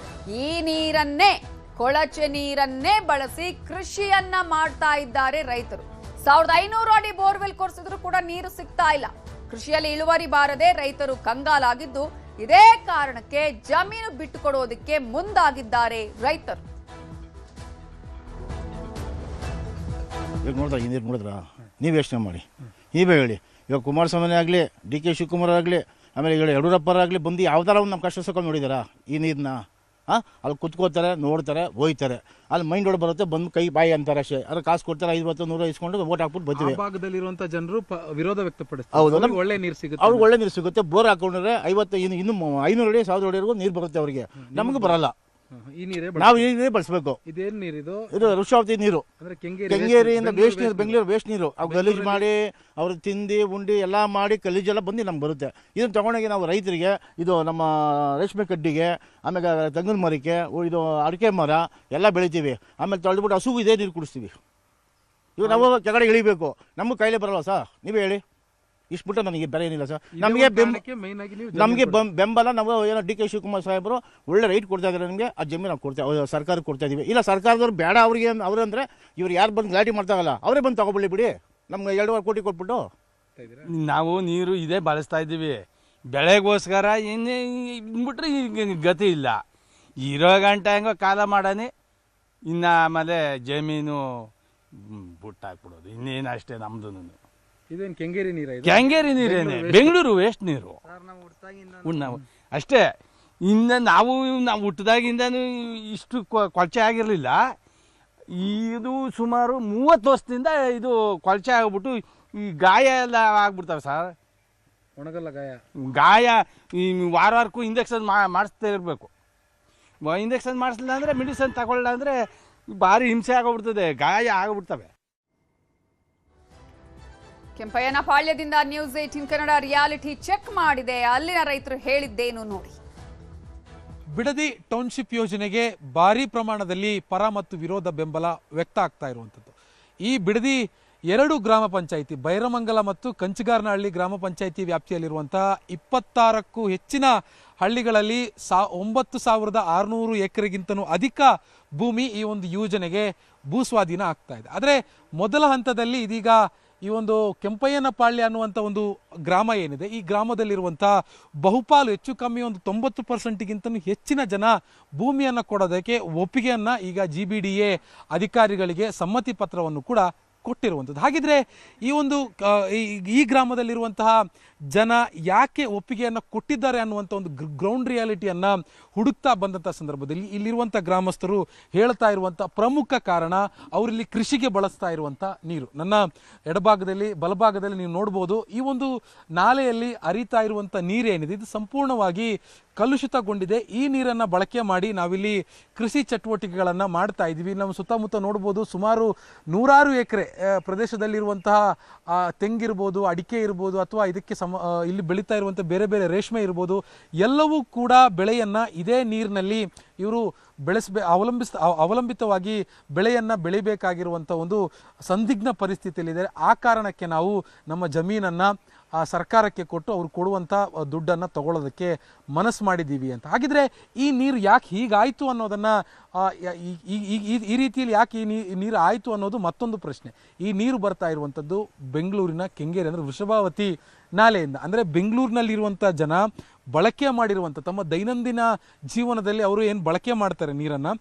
ಈ ನೀರನ್ನೇ, ಕೊಳಚೆ ನೀರನ್ನೇ ಬಳಸಿ ಕೃಷಿಯನ್ನ ಮಾಡ್ತಾ ಇದ್ದಾರೆ ರೈತರು. 1500 ಅಡಿ ಬೋರ್ವೆಲ್ ಕೊರೆಸಿದ್ರು ಕೂಡ ನೀರು ಸಿಗ್ತಾ ಇಲ್ಲ. ಕೃಷಿಯಲ್ಲಿ ಇಳುವರಿ ಬಾರದೆ ರೈತರು ಕಂಗಾಲಾಗಿದ್ದು, ಇದೇ ಕಾರಣಕ್ಕೆ ಜಮೀನು ಬಿಟ್ಟುಕೊಡೋದಕ್ಕೆ ಮುಂದಾಗಿದ್ದಾರೆ ರೈತರು. ಈಗ ನೋಡಿದ್ರ ಈ ನೀರು ನೋಡಿದ್ರ ನೀವು ಯೋಚನೆ ಮಾಡಿ, ನೀವೇ ಹೇಳಿ. ಇವಾಗ ಕುಮಾರಸ್ವಾಮಿ ಆಗಲಿ, DK ಶಿವಕುಮಾರ್ ಆಗಲಿ, ಆಮೇಲೆ ಈಗ ಯಡಿಯೂರಪ್ಪರಾಗಲಿ ಬಂದು ಯಾವ್ದಾರ ಒಂದು ನಮ್ಮ ಕಷ್ಟ ಸುಖ ನೋಡಿದಾರಾ ಈ ನೀರನ್ನ? ಅಲ್ಲಿ ಕುತ್ಕೋತಾರೆ, ನೋಡ್ತಾರೆ, ಹೋಯ್ತಾರೆ. ಅಲ್ಲಿ ಮೈಂಡ್ ಒಳಗೆ ಬರುತ್ತೆ, ಬಂದು ಕೈ ಬಾಯಿ ಅಂತಾರೆ ಅಷ್ಟೇ. ಅದ್ರ ಕಾಸು ಕೊಡ್ತಾರೆ, 50 100 ಇಸ್ಕೊಂಡು ಓಟ್ ಹಾಕ್ಬಿಟ್ಟು ಬರ್ತೀವಿ. ಭಾಗದಲ್ಲಿರುವಂತಹ ಜನರು ವಿರೋಧ ವ್ಯಕ್ತಪಡಿಸ್ತಾರೆ. ಹೌದು, ಒಳ್ಳೆ ನೀರು ಸಿಗುತ್ತೆ, ಅವ್ರಿಗೆ ಒಳ್ಳೆ ನೀರು ಸಿಗುತ್ತೆ. ಬೋರ್ ಹಾಕೊಂಡ್ರೆ 50 ಇನ್ನು 500 ಅಡಿ 1000 ಅಡಿವರೆಗೂ ನೀರು ಬರುತ್ತೆ ಅವರಿಗೆ. ನಮಗೆ ಬರಲ್ಲ. ನಾವು ಈ ನೀರೇ ಬಳಸಬೇಕು. ಇದೇನು ನೀರು? ಇದು ವೃಷಭಾವತಿ ನೀರು, ಕೆಂಗೇರಿಯಿಂದ ವೇಸ್ಟ್ ನೀರು, ಬೆಂಗಳೂರು ವೇಸ್ಟ್ ನೀರು. ಅವು ಗಲೀಜು ಮಾಡಿ ಅವ್ರು ತಿಂದು ಉಂಡಿ ಎಲ್ಲ ಮಾಡಿ ಗಲೀಜೆಲ್ಲ ಬಂದು ನಮ್ಗೆ ಬರುತ್ತೆ. ಇದನ್ನು ತಗೊಂಡೋಗಿ ನಾವು ರೈತರಿಗೆ, ಇದು ನಮ್ಮ ರೇಷ್ಮೆ ಕಡ್ಡಿಗೆ, ಆಮೇಲೆ ತೆಂಗಿನ ಮರಕ್ಕೆ, ಇದು ಅಡಿಕೆ ಮರ ಎಲ್ಲ ಬೆಳಿತೀವಿ. ಆಮೇಲೆ ತೊಳೆದ್ಬಿಟ್ಟು ಹಸುವು ಇದೇ ನೀರು ಕುಡಿಸ್ತೀವಿ. ಇವಾಗ ನಾವು ಕೆಳಗಡೆ ಇಳಿಬೇಕು, ನಮ್ಗೆ ಕೈಲೇ ಬರಲ್ಲ ಸರ್, ನೀವೇ ಹೇಳಿ. ಇಷ್ಟು ಬಿಟ್ಟು ನನಗೆ ಬೇರೆ ಏನಿಲ್ಲ ಸರ್. ನಮಗೆ ಬೆಂಬಲ ನಾವು ಏನೋ DK ಶಿವಕುಮಾರ್ ಸಾಹೇಬರು ಒಳ್ಳೆ ರೈಟ್ ಕೊಡ್ತಾ ಇದ್ದಾರೆ. ನಮಗೆ ಆ ಜಮೀನು ನಾವು ಕೊಡ್ತಾ ಸರ್ಕಾರಕ್ಕೆ ಕೊಡ್ತಾ ಇದೀವಿ. ಇಲ್ಲ ಸರ್ಕಾರದವ್ರು ಬೇಡ ಅವ್ರಿಗೆ ಅವ್ರಂದ್ರೆ ಇವ್ರು ಯಾರು ಬಂದು ಗಲಾಟೆ ಮಾಡ್ತಾಗಲ್ಲ, ಅವರೇ ಬಂದು ತಗೊಬಿಡಿ ಬಿಡಿ. ನಮ್ಗೆ 2.5 ಕೋಟಿ ಕೊಟ್ಬಿಟ್ಟು ನಾವು ನೀರು ಇದೇ ಬಳಸ್ತಾ ಇದ್ದೀವಿ ಬೆಳೆಗೋಸ್ಕರ. ಬಿಟ್ರೆ ಗತಿ ಇಲ್ಲ. ಇರೋ ಗಂಟೆ ಹೆಂಗೋ ಕಾಲ ಮಾಡಾನೆ. ಇನ್ನು ಆಮೇಲೆ ಜಮೀನು ಬುಟ್ಟಾಕ್ಬಿಡೋದು, ಇನ್ನೇನು ಅಷ್ಟೇ ನಮ್ದು. ಇದೇನು ಕೆಂಗೇರಿ ನೀರು? ಕೆಂಗೇರಿ ನೀರೇನೆ, ಬೆಂಗಳೂರು ವೇಸ್ಟ್ ನೀರು ಅಷ್ಟೇ. ಇನ್ನು ನಾವು ಹುಟ್ಟಿದಾಗಿಂದನೂ ಇಷ್ಟು ಕೊಳಚೆ ಆಗಿರಲಿಲ್ಲ. ಇದು ಸುಮಾರು 30 ವರ್ಷದಿಂದ ಇದು ಕೊಳಚೆ ಆಗ್ಬಿಟ್ಟು ಈ ಗಾಯ ಎಲ್ಲ ಆಗ್ಬಿಡ್ತವೆ ಸರ್. ಒಣಗಲ್ಲ ಗಾಯ ವಾರಕ್ಕೂ ಇಂಜೆಕ್ಷನ್ ಮಾಡಿಸ್ತಾ ಇರಬೇಕು. ಇಂಜೆಕ್ಷನ್ ಮಾಡಿಸ್ಲಿಲ್ಲ ಅಂದರೆ, ಮೆಡಿಸಿನ್ ತಗೊಳ್ಳ ಅಂದರೆ ಭಾರಿ ಹಿಂಸೆ ಆಗೋಗ್ಬಿಡ್ತದೆ, ಗಾಯ ಆಗಿಬಿಡ್ತವೆ. ಕೆಂಪಯ್ಯನಪಾಳ್ಯದಿಂದ ನ್ಯೂಸ್ 18 ಕನ್ನಡ ರಿಯಾಲಿಟಿ ಚೆಕ್ ಮಾಡಿದೆ. ಅಲ್ಲಿನ ರೈತರು ಹೇಳಿದ್ದೇನು ನೋಡಿ. ಬಿಡದಿ ಟೌನ್ಶಿಪ್ ಯೋಜನೆಗೆ ಭಾರಿ ಪ್ರಮಾಣದಲ್ಲಿ ಪರ ಮತ್ತು ವಿರೋಧ ಬೆಂಬಲ ವ್ಯಕ್ತ ಆಗ್ತಾ ಇರುವಂಥದ್ದು. ಈ ಬಿಡದಿ 2 ಗ್ರಾಮ ಪಂಚಾಯಿತಿ, ಬೈರಮಂಗಲ ಮತ್ತು ಕಂಚಗಾರನಹಳ್ಳಿ ಗ್ರಾಮ ಪಂಚಾಯಿತಿ ವ್ಯಾಪ್ತಿಯಲ್ಲಿರುವಂತಹ 26ಕ್ಕೂ ಹೆಚ್ಚಿನ ಹಳ್ಳಿಗಳಲ್ಲಿ 9600 ಎಕರೆಗಿಂತನೂ ಅಧಿಕ ಭೂಮಿ ಈ ಒಂದು ಯೋಜನೆಗೆ ಭೂಸ್ವಾಧೀನ ಆಗ್ತಾ ಇದೆ. ಆದರೆ ಮೊದಲ ಹಂತದಲ್ಲಿ ಇದೀಗ ಈ ಒಂದು ಕೆಂಪಯ್ಯನಪಾಳ್ಯ ಅನ್ನುವಂಥ ಒಂದು ಗ್ರಾಮ ಏನಿದೆ, ಈ ಗ್ರಾಮದಲ್ಲಿರುವಂಥ ಬಹುಪಾಲು ಹೆಚ್ಚು ಕಮ್ಮಿ ಒಂದು 90%ಗಿಂತಲೂ ಹೆಚ್ಚಿನ ಜನ ಭೂಮಿಯನ್ನು ಕೊಡೋದಕ್ಕೆ ಒಪ್ಪಿಗೆಯನ್ನು ಈಗ GBDA ಅಧಿಕಾರಿಗಳಿಗೆ ಸಮ್ಮತಿ ಪತ್ರವನ್ನು ಕೂಡ ಕೊಟ್ಟಿರುವಂಥದ್ದು. ಹಾಗಿದ್ರೆ ಈ ಒಂದು ಈ ಗ್ರಾಮದಲ್ಲಿರುವಂತಹ ಜನ ಯಾಕೆ ಒಪ್ಪಿಗೆಯನ್ನು ಕೊಟ್ಟಿದ್ದಾರೆ ಅನ್ನುವಂಥ ಒಂದು ಗ್ರೌಂಡ್ ರಿಯಾಲಿಟಿಯನ್ನು ಹುಡುಕ್ತಾ ಬಂದಂಥ ಸಂದರ್ಭದಲ್ಲಿ ಇಲ್ಲಿರುವಂಥ ಗ್ರಾಮಸ್ಥರು ಹೇಳ್ತಾ ಇರುವಂಥ ಪ್ರಮುಖ ಕಾರಣ ಅವರಲ್ಲಿ ಕೃಷಿಗೆ ಬಳಸ್ತಾ ಇರುವಂಥ ನೀರು. ನನ್ನ ಎಡಭಾಗದಲ್ಲಿ ಬಲಭಾಗದಲ್ಲಿ ನೀವು ನೋಡ್ಬೋದು, ಈ ಒಂದು ನಾಲೆಯಲ್ಲಿ ಹರಿತಾ ಇರುವಂಥ ನೀರೇನಿದೆ ಇದು ಸಂಪೂರ್ಣವಾಗಿ ಕಲುಷಿತಗೊಂಡಿದೆ. ಈ ನೀರನ್ನು ಬಳಕೆ ಮಾಡಿ ನಾವಿಲ್ಲಿ ಕೃಷಿ ಚಟುವಟಿಕೆಗಳನ್ನು ಮಾಡ್ತಾ ಇದ್ದೀವಿ. ನಮ್ಮ ಸುತ್ತಮುತ್ತ ನೋಡ್ಬೋದು, ಸುಮಾರು 100 ಎಕರೆ ಪ್ರದೇಶದಲ್ಲಿರುವಂತಹ ತೆಂಗಿರ್ಬೋದು, ಅಡಿಕೆ ಇರ್ಬೋದು, ಅಥವಾ ಇದಕ್ಕೆ ಇಲ್ಲಿ ಬೆಳೀತಾ ಇರುವಂಥ ಬೇರೆ ಬೇರೆ ರೇಷ್ಮೆ ಇರ್ಬೋದು, ಎಲ್ಲವೂ ಕೂಡ ಬೆಳೆಯನ್ನು ಇದೇ ನೀರಿನಲ್ಲಿ ಇವರು ಅವಲಂಬಿತವಾಗಿ ಬೆಳೆಯನ್ನು ಬೆಳಿಬೇಕಾಗಿರುವಂಥ ಒಂದು ಸಂದಿಗ್ಧ ಪರಿಸ್ಥಿತಿಯಲ್ಲಿದೆ. ಆ ಕಾರಣಕ್ಕೆ ನಾವು ನಮ್ಮ ಜಮೀನನ್ನು ಸರ್ಕಾರಕ್ಕೆ ಕೊಟ್ಟು ಅವ್ರು ಕೊಡುವಂಥ ದುಡ್ಡನ್ನು ತಗೊಳ್ಳೋದಕ್ಕೆ ಮನಸ್ಸು ಮಾಡಿದ್ದೀವಿ ಅಂತ. ಹಾಗಿದ್ರೆ ಈ ನೀರು ಯಾಕೆ ಹೀಗಾಯಿತು ಅನ್ನೋದನ್ನು, ಈ ರೀತಿಯಲ್ಲಿ ಯಾಕೆ ಈ ನೀರು ಆಯಿತು ಅನ್ನೋದು ಮತ್ತೊಂದು ಪ್ರಶ್ನೆ. ಈ ನೀರು ಬರ್ತಾ ಇರುವಂಥದ್ದು ಬೆಂಗಳೂರಿನ ಕೆಂಗೇರಿ ಅಂದರೆ ವೃಷಭಾವತಿ ನಾಲೆಯಿಂದ. ಅಂದರೆ ಬೆಂಗಳೂರಿನಲ್ಲಿರುವಂಥ ಜನ ಬಳಕೆ ಮಾಡಿರುವಂಥ ತಮ್ಮ ದೈನಂದಿನ ಜೀವನದಲ್ಲಿ ಅವರು ಏನು ಬಳಕೆ ಮಾಡ್ತಾರೆ ನೀರನ್ನು,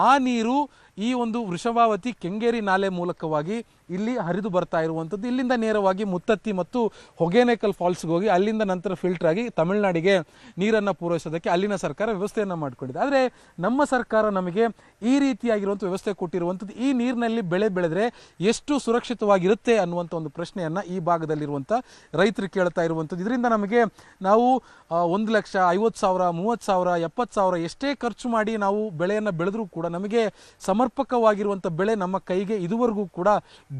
ಆ ನೀರು ಈ ಒಂದು ವೃಷಭಾವತಿ ಕೆಂಗೇರಿ ನಾಲೆ ಮೂಲಕವಾಗಿ ಇಲ್ಲಿ ಹರಿದು ಬರ್ತಾ ಇರುವಂಥದ್ದು. ಇಲ್ಲಿಂದ ನೇರವಾಗಿ ಮುತ್ತತ್ತಿ ಮತ್ತು ಹೊಗೇನಕಲ್ ಫಾಲ್ಸ್ಗೆ ಹೋಗಿ ಅಲ್ಲಿಂದ ನಂತರ ಫಿಲ್ಟರ್ ಆಗಿ ತಮಿಳುನಾಡಿಗೆ ನೀರನ್ನು ಪೂರೈಸೋದಕ್ಕೆ ಅಲ್ಲಿನ ಸರ್ಕಾರ ವ್ಯವಸ್ಥೆಯನ್ನು ಮಾಡಿಕೊಂಡಿದೆ. ಆದರೆ ನಮ್ಮ ಸರ್ಕಾರ ನಮಗೆ ಈ ರೀತಿಯಾಗಿರುವಂಥ ವ್ಯವಸ್ಥೆ ಕೊಟ್ಟಿರುವಂಥದ್ದು, ಈ ನೀರಿನಲ್ಲಿ ಬೆಳೆ ಬೆಳೆದ್ರೆ ಎಷ್ಟು ಸುರಕ್ಷಿತವಾಗಿರುತ್ತೆ ಅನ್ನುವಂಥ ಒಂದು ಪ್ರಶ್ನೆಯನ್ನು ಈ ಭಾಗದಲ್ಲಿರುವಂಥ ರೈತರು ಕೇಳ್ತಾ ಇರುವಂಥದ್ದು. ಇದರಿಂದ ನಮಗೆ ನಾವು 1,50,000, 30,000, 70,000 ಎಷ್ಟೇ ಖರ್ಚು ಮಾಡಿ ನಾವು ಬೆಳೆಯನ್ನು ಬೆಳೆದ್ರೂ ಕೂಡ ನಮಗೆ ಸಮರ್ಪಕವಾಗಿರುವಂಥ ಬೆಳೆ ನಮ್ಮ ಕೈಗೆ ಇದುವರೆಗೂ ಕೂಡ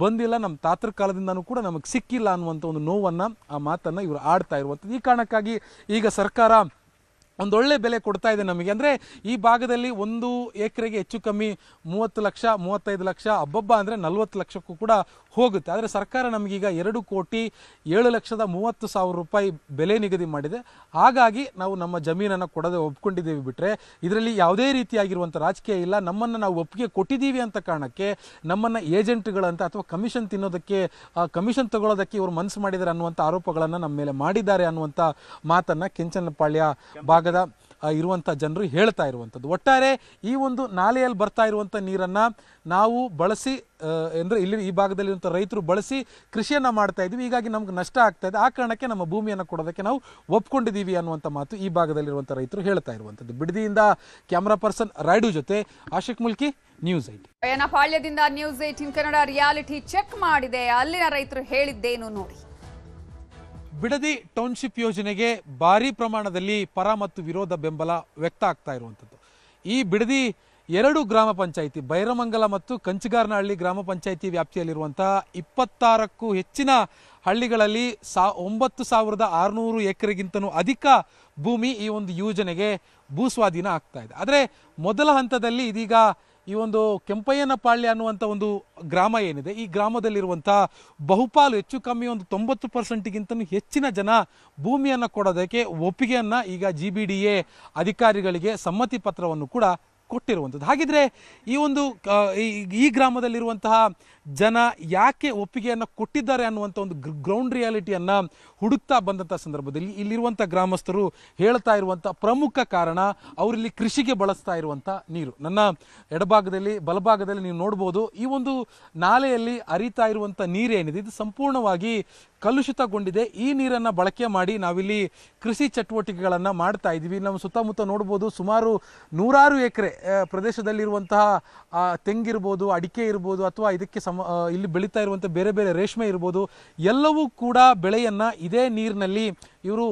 ಬಂದಿಲ್ಲ, ನಮ್ಮ ತಾತರ ಕಾಲದಿಂದನೂ ಕೂಡ ನಮಗೆ ಸಿಕ್ಕಿಲ್ಲ ಅನ್ನುವಂಥ ಒಂದು ನೋವನ್ನು, ಆ ಮಾತನ್ನು ಇವರು ಆಡ್ತಾ ಇರುವಂಥದ್ದು. ಈ ಕಾರಣಕ್ಕಾಗಿ ಈಗ ಸರ್ಕಾರ ಒಂದೊಳ್ಳೆ ಬೆಲೆ ಕೊಡ್ತಾ ಇದೆ ನಮಗೆ. ಅಂದರೆ ಈ ಭಾಗದಲ್ಲಿ 1 ಎಕರೆಗೆ ಹೆಚ್ಚು ಕಮ್ಮಿ 30 ಲಕ್ಷ, 35 ಲಕ್ಷ, ಹಬ್ಬಬ್ಬ ಅಂದರೆ 40 ಲಕ್ಷಕ್ಕೂ ಕೂಡ ಹೋಗುತ್ತೆ. ಆದರೆ ಸರ್ಕಾರ ನಮಗೀಗ 2,07,30,000 ರೂಪಾಯಿ ಬೆಲೆ ನಿಗದಿ ಮಾಡಿದೆ. ಹಾಗಾಗಿ ನಾವು ನಮ್ಮ ಜಮೀನನ್ನು ಕೊಡದೆ ಒಪ್ಕೊಂಡಿದ್ದೀವಿ. ಬಿಟ್ಟರೆ ಇದರಲ್ಲಿ ಯಾವುದೇ ರೀತಿಯಾಗಿರುವಂಥ ರಾಜಕೀಯ ಇಲ್ಲ. ನಮ್ಮನ್ನು ನಾವು ಒಪ್ಪಿಗೆ ಕೊಟ್ಟಿದ್ದೀವಿ ಅಂತ ಕಾರಣಕ್ಕೆ ನಮ್ಮನ್ನು ಏಜೆಂಟ್ಗಳಂತ ಅಥವಾ ಕಮಿಷನ್ ತಿನ್ನೋದಕ್ಕೆ, ಕಮಿಷನ್ ತಗೊಳ್ಳೋದಕ್ಕೆ ಇವರು ಮನಸ್ಸು ಮಾಡಿದ್ದಾರೆ ಅನ್ನುವಂಥ ಆರೋಪಗಳನ್ನು ನಮ್ಮ ಮೇಲೆ ಮಾಡಿದ್ದಾರೆ ಅನ್ನುವಂಥ ಮಾತನ್ನು ಕೆಂಚನಪಾಳ್ಯ ಭಾಗದ ಇರುವಂಥ ಜನರು ಹೇಳ್ತಾ ಇರುವಂಥದ್ದು. ಒಟ್ಟಾರೆ ಈ ಒಂದು ನಾಲೆಯಲ್ಲಿ ಬರ್ತಾ ಇರುವಂಥ ನೀರನ್ನು ನಾವು ಬಳಸಿ, ಅಂದರೆ ಇಲ್ಲಿ ಈ ಭಾಗದಲ್ಲಿರುವಂಥ ರೈತರು ಬಳಸಿ ಕೃಷಿಯನ್ನು ಮಾಡ್ತಾ ಇದ್ವಿ. ಹೀಗಾಗಿ ನಮ್ಗೆ ನಷ್ಟ ಆಗ್ತಾ ಇದೆ. ಆ ಕಾರಣಕ್ಕೆ ನಮ್ಮ ಭೂಮಿಯನ್ನು ಕೊಡೋದಕ್ಕೆ ನಾವು ಒಪ್ಕೊಂಡಿದ್ದೀವಿ ಅನ್ನುವಂಥ ಮಾತು ಈ ಭಾಗದಲ್ಲಿರುವಂಥ ರೈತರು ಹೇಳ್ತಾ ಇರುವಂಥದ್ದು. ಬಿಡದಿಯಿಂದ ಕ್ಯಾಮ್ರಾ ಪರ್ಸನ್ ರಾಯ್ಡು ಜೊತೆ ಆಶಿಕ್ ಮುಲ್ಕಿ, ನ್ಯೂಸ್ 18. ಪಾಳ್ಯದಿಂದ ನ್ಯೂಸ್ 18 ಕನ್ನಡ ರಿಯಾಲಿಟಿ ಚೆಕ್ ಮಾಡಿದೆ. ಅಲ್ಲಿನ ರೈತರು ಹೇಳಿದ್ದೇನು ನೋಡಿ. ಬಿಡದಿ ಟೌನ್ಶಿಪ್ ಯೋಜನೆಗೆ ಭಾರಿ ಪ್ರಮಾಣದಲ್ಲಿ ಪರ ಮತ್ತು ವಿರೋಧ ಬೆಂಬಲ ವ್ಯಕ್ತ ಆಗ್ತಾ ಇರುವಂಥದ್ದು. ಈ ಬಿಡದಿ 2 ಗ್ರಾಮ ಪಂಚಾಯಿತಿ, ಬೈರಮಂಗಲ ಮತ್ತು ಕಂಚಿಗಾರನಹಳ್ಳಿ ಗ್ರಾಮ ಪಂಚಾಯಿತಿ ವ್ಯಾಪ್ತಿಯಲ್ಲಿರುವಂತಹ 26ಕ್ಕೂ ಹೆಚ್ಚಿನ ಹಳ್ಳಿಗಳಲ್ಲಿ 9,600 ಎಕರೆಗಿಂತನೂ ಅಧಿಕ ಭೂಮಿ ಈ ಒಂದು ಯೋಜನೆಗೆ ಭೂಸ್ವಾಧೀನ ಆಗ್ತಾ ಇದೆ. ಆದರೆ ಮೊದಲ ಹಂತದಲ್ಲಿ ಇದೀಗ ಈ ಒಂದು ಕೆಂಪಯ್ಯನಪಾಳ್ಯ ಅನ್ನುವಂಥ ಒಂದು ಗ್ರಾಮ ಏನಿದೆ, ಈ ಗ್ರಾಮದಲ್ಲಿರುವಂಥ ಬಹುಪಾಲು ಹೆಚ್ಚು ಕಮ್ಮಿ ಒಂದು 90%ಗಿಂತಲೂ ಹೆಚ್ಚಿನ ಜನ ಭೂಮಿಯನ್ನು ಕೊಡೋದಕ್ಕೆ ಒಪ್ಪಿಗೆಯನ್ನು ಈಗ GBDA ಅಧಿಕಾರಿಗಳಿಗೆ ಸಮ್ಮತಿ ಪತ್ರವನ್ನು ಕೂಡ ಕೊಟ್ಟಿರುವಂಥದ್ದು. ಹಾಗಿದ್ರೆ ಈ ಒಂದು ಈ ಗ್ರಾಮದಲ್ಲಿರುವಂತಹ ಜನ ಯಾಕೆ ಒಪ್ಪಿಗೆಯನ್ನು ಕೊಟ್ಟಿದ್ದಾರೆ ಅನ್ನುವಂಥ ಒಂದು ಗ್ರೌಂಡ್ ರಿಯಾಲಿಟಿಯನ್ನು ಹುಡುಕ್ತಾ ಬಂದಂಥ ಸಂದರ್ಭದಲ್ಲಿ ಇಲ್ಲಿರುವಂಥ ಗ್ರಾಮಸ್ಥರು ಹೇಳ್ತಾ ಇರುವಂಥ ಪ್ರಮುಖ ಕಾರಣ ಅವರಿಲ್ಲಿ ಕೃಷಿಗೆ ಬಳಸ್ತಾ ಇರುವಂಥ ನೀರು. ನನ್ನ ಎಡಭಾಗದಲ್ಲಿ ಬಲಭಾಗದಲ್ಲಿ ನೀವು ನೋಡ್ಬೋದು, ಈ ಒಂದು ನಾಲೆಯಲ್ಲಿ ಹರಿತಾ ಇರುವಂಥ ನೀರೇನಿದೆ ಇದು ಸಂಪೂರ್ಣವಾಗಿ ಕಲುಷಿತಗೊಂಡಿದೆ. ಈ ನೀರನ್ನು ಬಳಕೆ ಮಾಡಿ ನಾವಿಲ್ಲಿ ಕೃಷಿ ಚಟುವಟಿಕೆಗಳನ್ನು ಮಾಡ್ತಾ ಇದ್ದೀವಿ. ನಮ್ಮ ಸುತ್ತಮುತ್ತ ನೋಡ್ಬೋದು, ಸುಮಾರು 100 ಎಕರೆ ಪ್ರದೇಶದಲ್ಲಿರುವಂತಹ ತೆಂಗಿರ್ಬೋದು, ಅಡಿಕೆ ಇರ್ಬೋದು, ಅಥವಾ ಇದಕ್ಕೆ ಇಲ್ಲಿ ಬೆಳೀತಾ ಇರುವಂಥ ಬೇರೆ ಬೇರೆ ರೇಷ್ಮೆ ಇರ್ಬೋದು, ಎಲ್ಲವೂ ಕೂಡ ಬೆಳೆಯನ್ನು ಇದೇ ನೀರಿನಲ್ಲಿ ಇವರು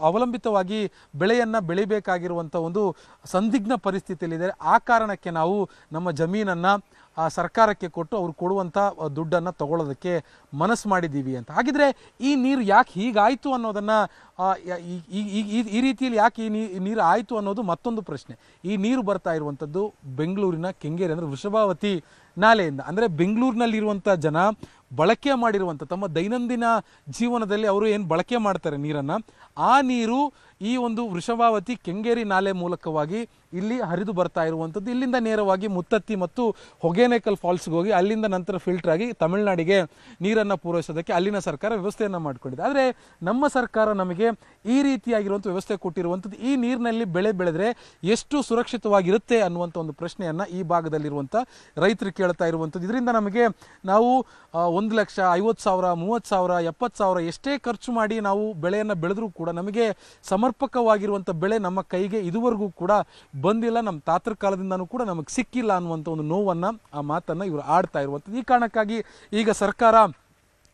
ಅವಲಂಬಿತವಾಗಿ ಬೆಳೆಯನ್ನು ಬೆಳಿಬೇಕಾಗಿರುವಂಥ ಒಂದು ಸಂದಿಗ್ಧ ಪರಿಸ್ಥಿತಿಯಲ್ಲಿದೆ. ಆ ಕಾರಣಕ್ಕೆ ನಾವು ನಮ್ಮ ಜಮೀನನ್ನು ಸರ್ಕಾರಕ್ಕೆ ಕೊಟ್ಟು ಅವ್ರು ಕೊಡುವಂಥ ದುಡ್ಡನ್ನು ತಗೊಳ್ಳೋದಕ್ಕೆ ಮನಸ್ಸು ಮಾಡಿದ್ದೀವಿ ಅಂತ. ಹಾಗಿದ್ರೆ ಈ ನೀರು ಯಾಕೆ ಹೀಗಾಯಿತು ಅನ್ನೋದನ್ನು, ಈ ರೀತಿಯಲ್ಲಿ ಯಾಕೆ ಈ ನೀರು ಆಯಿತು ಅನ್ನೋದು ಮತ್ತೊಂದು ಪ್ರಶ್ನೆ. ಈ ನೀರು ಬರ್ತಾ ಇರುವಂಥದ್ದು ಬೆಂಗಳೂರಿನ ಕೆಂಗೇರಿ ಅಂದರೆ ವೃಷಭಾವತಿ ನಾಲೆಯಿಂದ. ಅಂದರೆ ಬೆಂಗಳೂರಿನಲ್ಲಿರುವಂಥ ಜನ ಬಳಕೆ ಮಾಡಿರುವಂಥ ತಮ್ಮ ದೈನಂದಿನ ಜೀವನದಲ್ಲಿ ಅವರು ಏನು ಬಳಕೆ ಮಾಡ್ತಾರೆ ನೀರನ್ನು, ಆ ನೀರು ಈ ಒಂದು ವೃಷಭಾವತಿ ಕೆಂಗೇರಿ ನಾಲೆ ಮೂಲಕವಾಗಿ ಇಲ್ಲಿ ಹರಿದು ಬರ್ತಾ ಇರುವಂಥದ್ದು. ಇಲ್ಲಿಂದ ನೇರವಾಗಿ ಮುತ್ತತ್ತಿ ಮತ್ತು ಹೊಗೇನಕಲ್ ಫಾಲ್ಸ್ಗೆ ಹೋಗಿ ಅಲ್ಲಿಂದ ನಂತರ ಫಿಲ್ಟರ್ ಆಗಿ ತಮಿಳುನಾಡಿಗೆ ನೀರನ್ನು ಪೂರೈಸೋದಕ್ಕೆ ಅಲ್ಲಿನ ಸರ್ಕಾರ ವ್ಯವಸ್ಥೆಯನ್ನು ಮಾಡಿಕೊಂಡಿದೆ. ಆದರೆ ನಮ್ಮ ಸರ್ಕಾರ ನಮಗೆ ಈ ರೀತಿಯಾಗಿರುವಂಥ ವ್ಯವಸ್ಥೆ ಕೊಟ್ಟಿರುವಂಥದ್ದು, ಈ ನೀರಿನಲ್ಲಿ ಬೆಳೆ ಬೆಳೆದ್ರೆ ಎಷ್ಟು ಸುರಕ್ಷಿತವಾಗಿರುತ್ತೆ ಅನ್ನುವಂಥ ಒಂದು ಪ್ರಶ್ನೆಯನ್ನು ಈ ಭಾಗದಲ್ಲಿರುವಂಥ ರೈತರು ಕೇಳ್ತಾ ಇರುವಂಥದ್ದು. ಇದರಿಂದ ನಮಗೆ ನಾವು 1,50,000, 30,000, 70,000 ಎಷ್ಟೇ ಖರ್ಚು ಮಾಡಿ ನಾವು ಬೆಳೆಯನ್ನು ಬೆಳೆದ್ರೂ ಕೂಡ ನಮಗೆ ಸಮರ್ಪಕವಾಗಿರುವಂಥ ಬೆಳೆ ನಮ್ಮ ಕೈಗೆ ಇದುವರೆಗೂ ಕೂಡ ಬಂದಿಲ್ಲ, ನಮ್ಮ ತಾತರ ಕಾಲದಿಂದನೂ ಕೂಡ ನಮಗೆ ಸಿಕ್ಕಿಲ್ಲ ಅನ್ನುವಂಥ ಒಂದು ನೋವನ್ನು, ಆ ಮಾತನ್ನು ಇವರು ಆಡ್ತಾ ಇರುವಂಥದ್ದು. ಈ ಕಾರಣಕ್ಕಾಗಿ ಈಗ ಸರ್ಕಾರ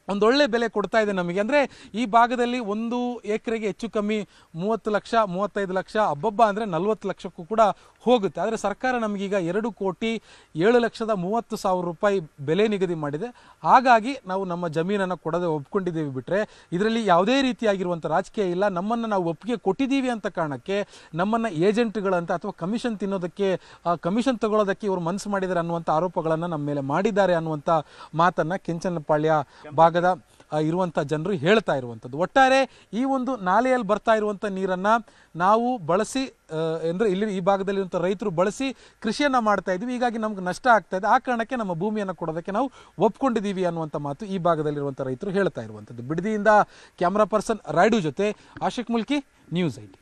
ಒಂದೊಳ್ಳೆ ಬೆಲೆ ಕೊಡ್ತಾ ಇದೆ ನಮಗೆ. ಅಂದರೆ ಈ ಭಾಗದಲ್ಲಿ 1 ಎಕರೆಗೆ ಹೆಚ್ಚು ಕಮ್ಮಿ 30 ಲಕ್ಷ 35 ಲಕ್ಷ ಹಬ್ಬಬ್ಬ ಅಂದರೆ 40 ಲಕ್ಷಕ್ಕೂ ಕೂಡ ಹೋಗುತ್ತೆ. ಆದರೆ ಸರ್ಕಾರ ನಮಗೀಗ 2,07,30,000 ರೂಪಾಯಿ ಬೆಲೆ ನಿಗದಿ ಮಾಡಿದೆ. ಹಾಗಾಗಿ ನಾವು ನಮ್ಮ ಜಮೀನನ್ನು ಕೊಡದೆ ಒಪ್ಕೊಂಡಿದ್ದೀವಿ. ಬಿಟ್ಟರೆ ಇದರಲ್ಲಿ ಯಾವುದೇ ರೀತಿಯಾಗಿರುವಂಥ ರಾಜಕೀಯ ಇಲ್ಲ. ನಮ್ಮನ್ನು ನಾವು ಒಪ್ಪಿಗೆ ಕೊಟ್ಟಿದ್ದೀವಿ ಅಂತ ಕಾರಣಕ್ಕೆ ನಮ್ಮನ್ನು ಏಜೆಂಟ್ಗಳಂತ ಅಥವಾ ಕಮಿಷನ್ ತಿನ್ನೋದಕ್ಕೆ ಕಮಿಷನ್ ತಗೊಳ್ಳೋದಕ್ಕೆ ಇವರು ಮನಸ್ಸು ಮಾಡಿದ್ದಾರೆ ಅನ್ನುವಂಥ ಆರೋಪಗಳನ್ನು ನಮ್ಮ ಮೇಲೆ ಮಾಡಿದ್ದಾರೆ ಅನ್ನುವಂಥ ಮಾತನ್ನು ಕೆಂಚನಪಾಳ್ಯ ಭಾಗದ ಇರುವಂಥ ಜನರು ಹೇಳ್ತಾ ಇರುವಂಥದ್ದು. ಒಟ್ಟಾರೆ ಈ ಒಂದು ನಾಲೆಯಲ್ಲಿ ಬರ್ತಾ ಇರುವಂಥ ನೀರನ್ನು ನಾವು ಬಳಸಿ ಅಂದರೆ ಇಲ್ಲಿ ಈ ಭಾಗದಲ್ಲಿರುವಂಥ ರೈತರು ಬಳಸಿ ಕೃಷಿಯನ್ನು ಮಾಡ್ತಾ ಇದ್ದೀವಿ. ಹೀಗಾಗಿ ನಮ್ಗೆ ನಷ್ಟ ಆಗ್ತಾ ಇದೆ. ಆ ಕಾರಣಕ್ಕೆ ನಮ್ಮ ಭೂಮಿಯನ್ನು ಕೊಡೋದಕ್ಕೆ ನಾವು ಒಪ್ಕೊಂಡಿದ್ದೀವಿ ಅನ್ನುವಂಥ ಮಾತು ಈ ಭಾಗದಲ್ಲಿರುವಂಥ ರೈತರು ಹೇಳ್ತಾ ಇರುವಂಥದ್ದು. ಬಿಡದಿಯಿಂದ ಕ್ಯಾಮ್ರಾ ಪರ್ಸನ್ ರಾಯ್ಡು ಜೊತೆ ಆಶಿಕ್ ಮುಲ್ಕಿ, ನ್ಯೂಸ್ 8.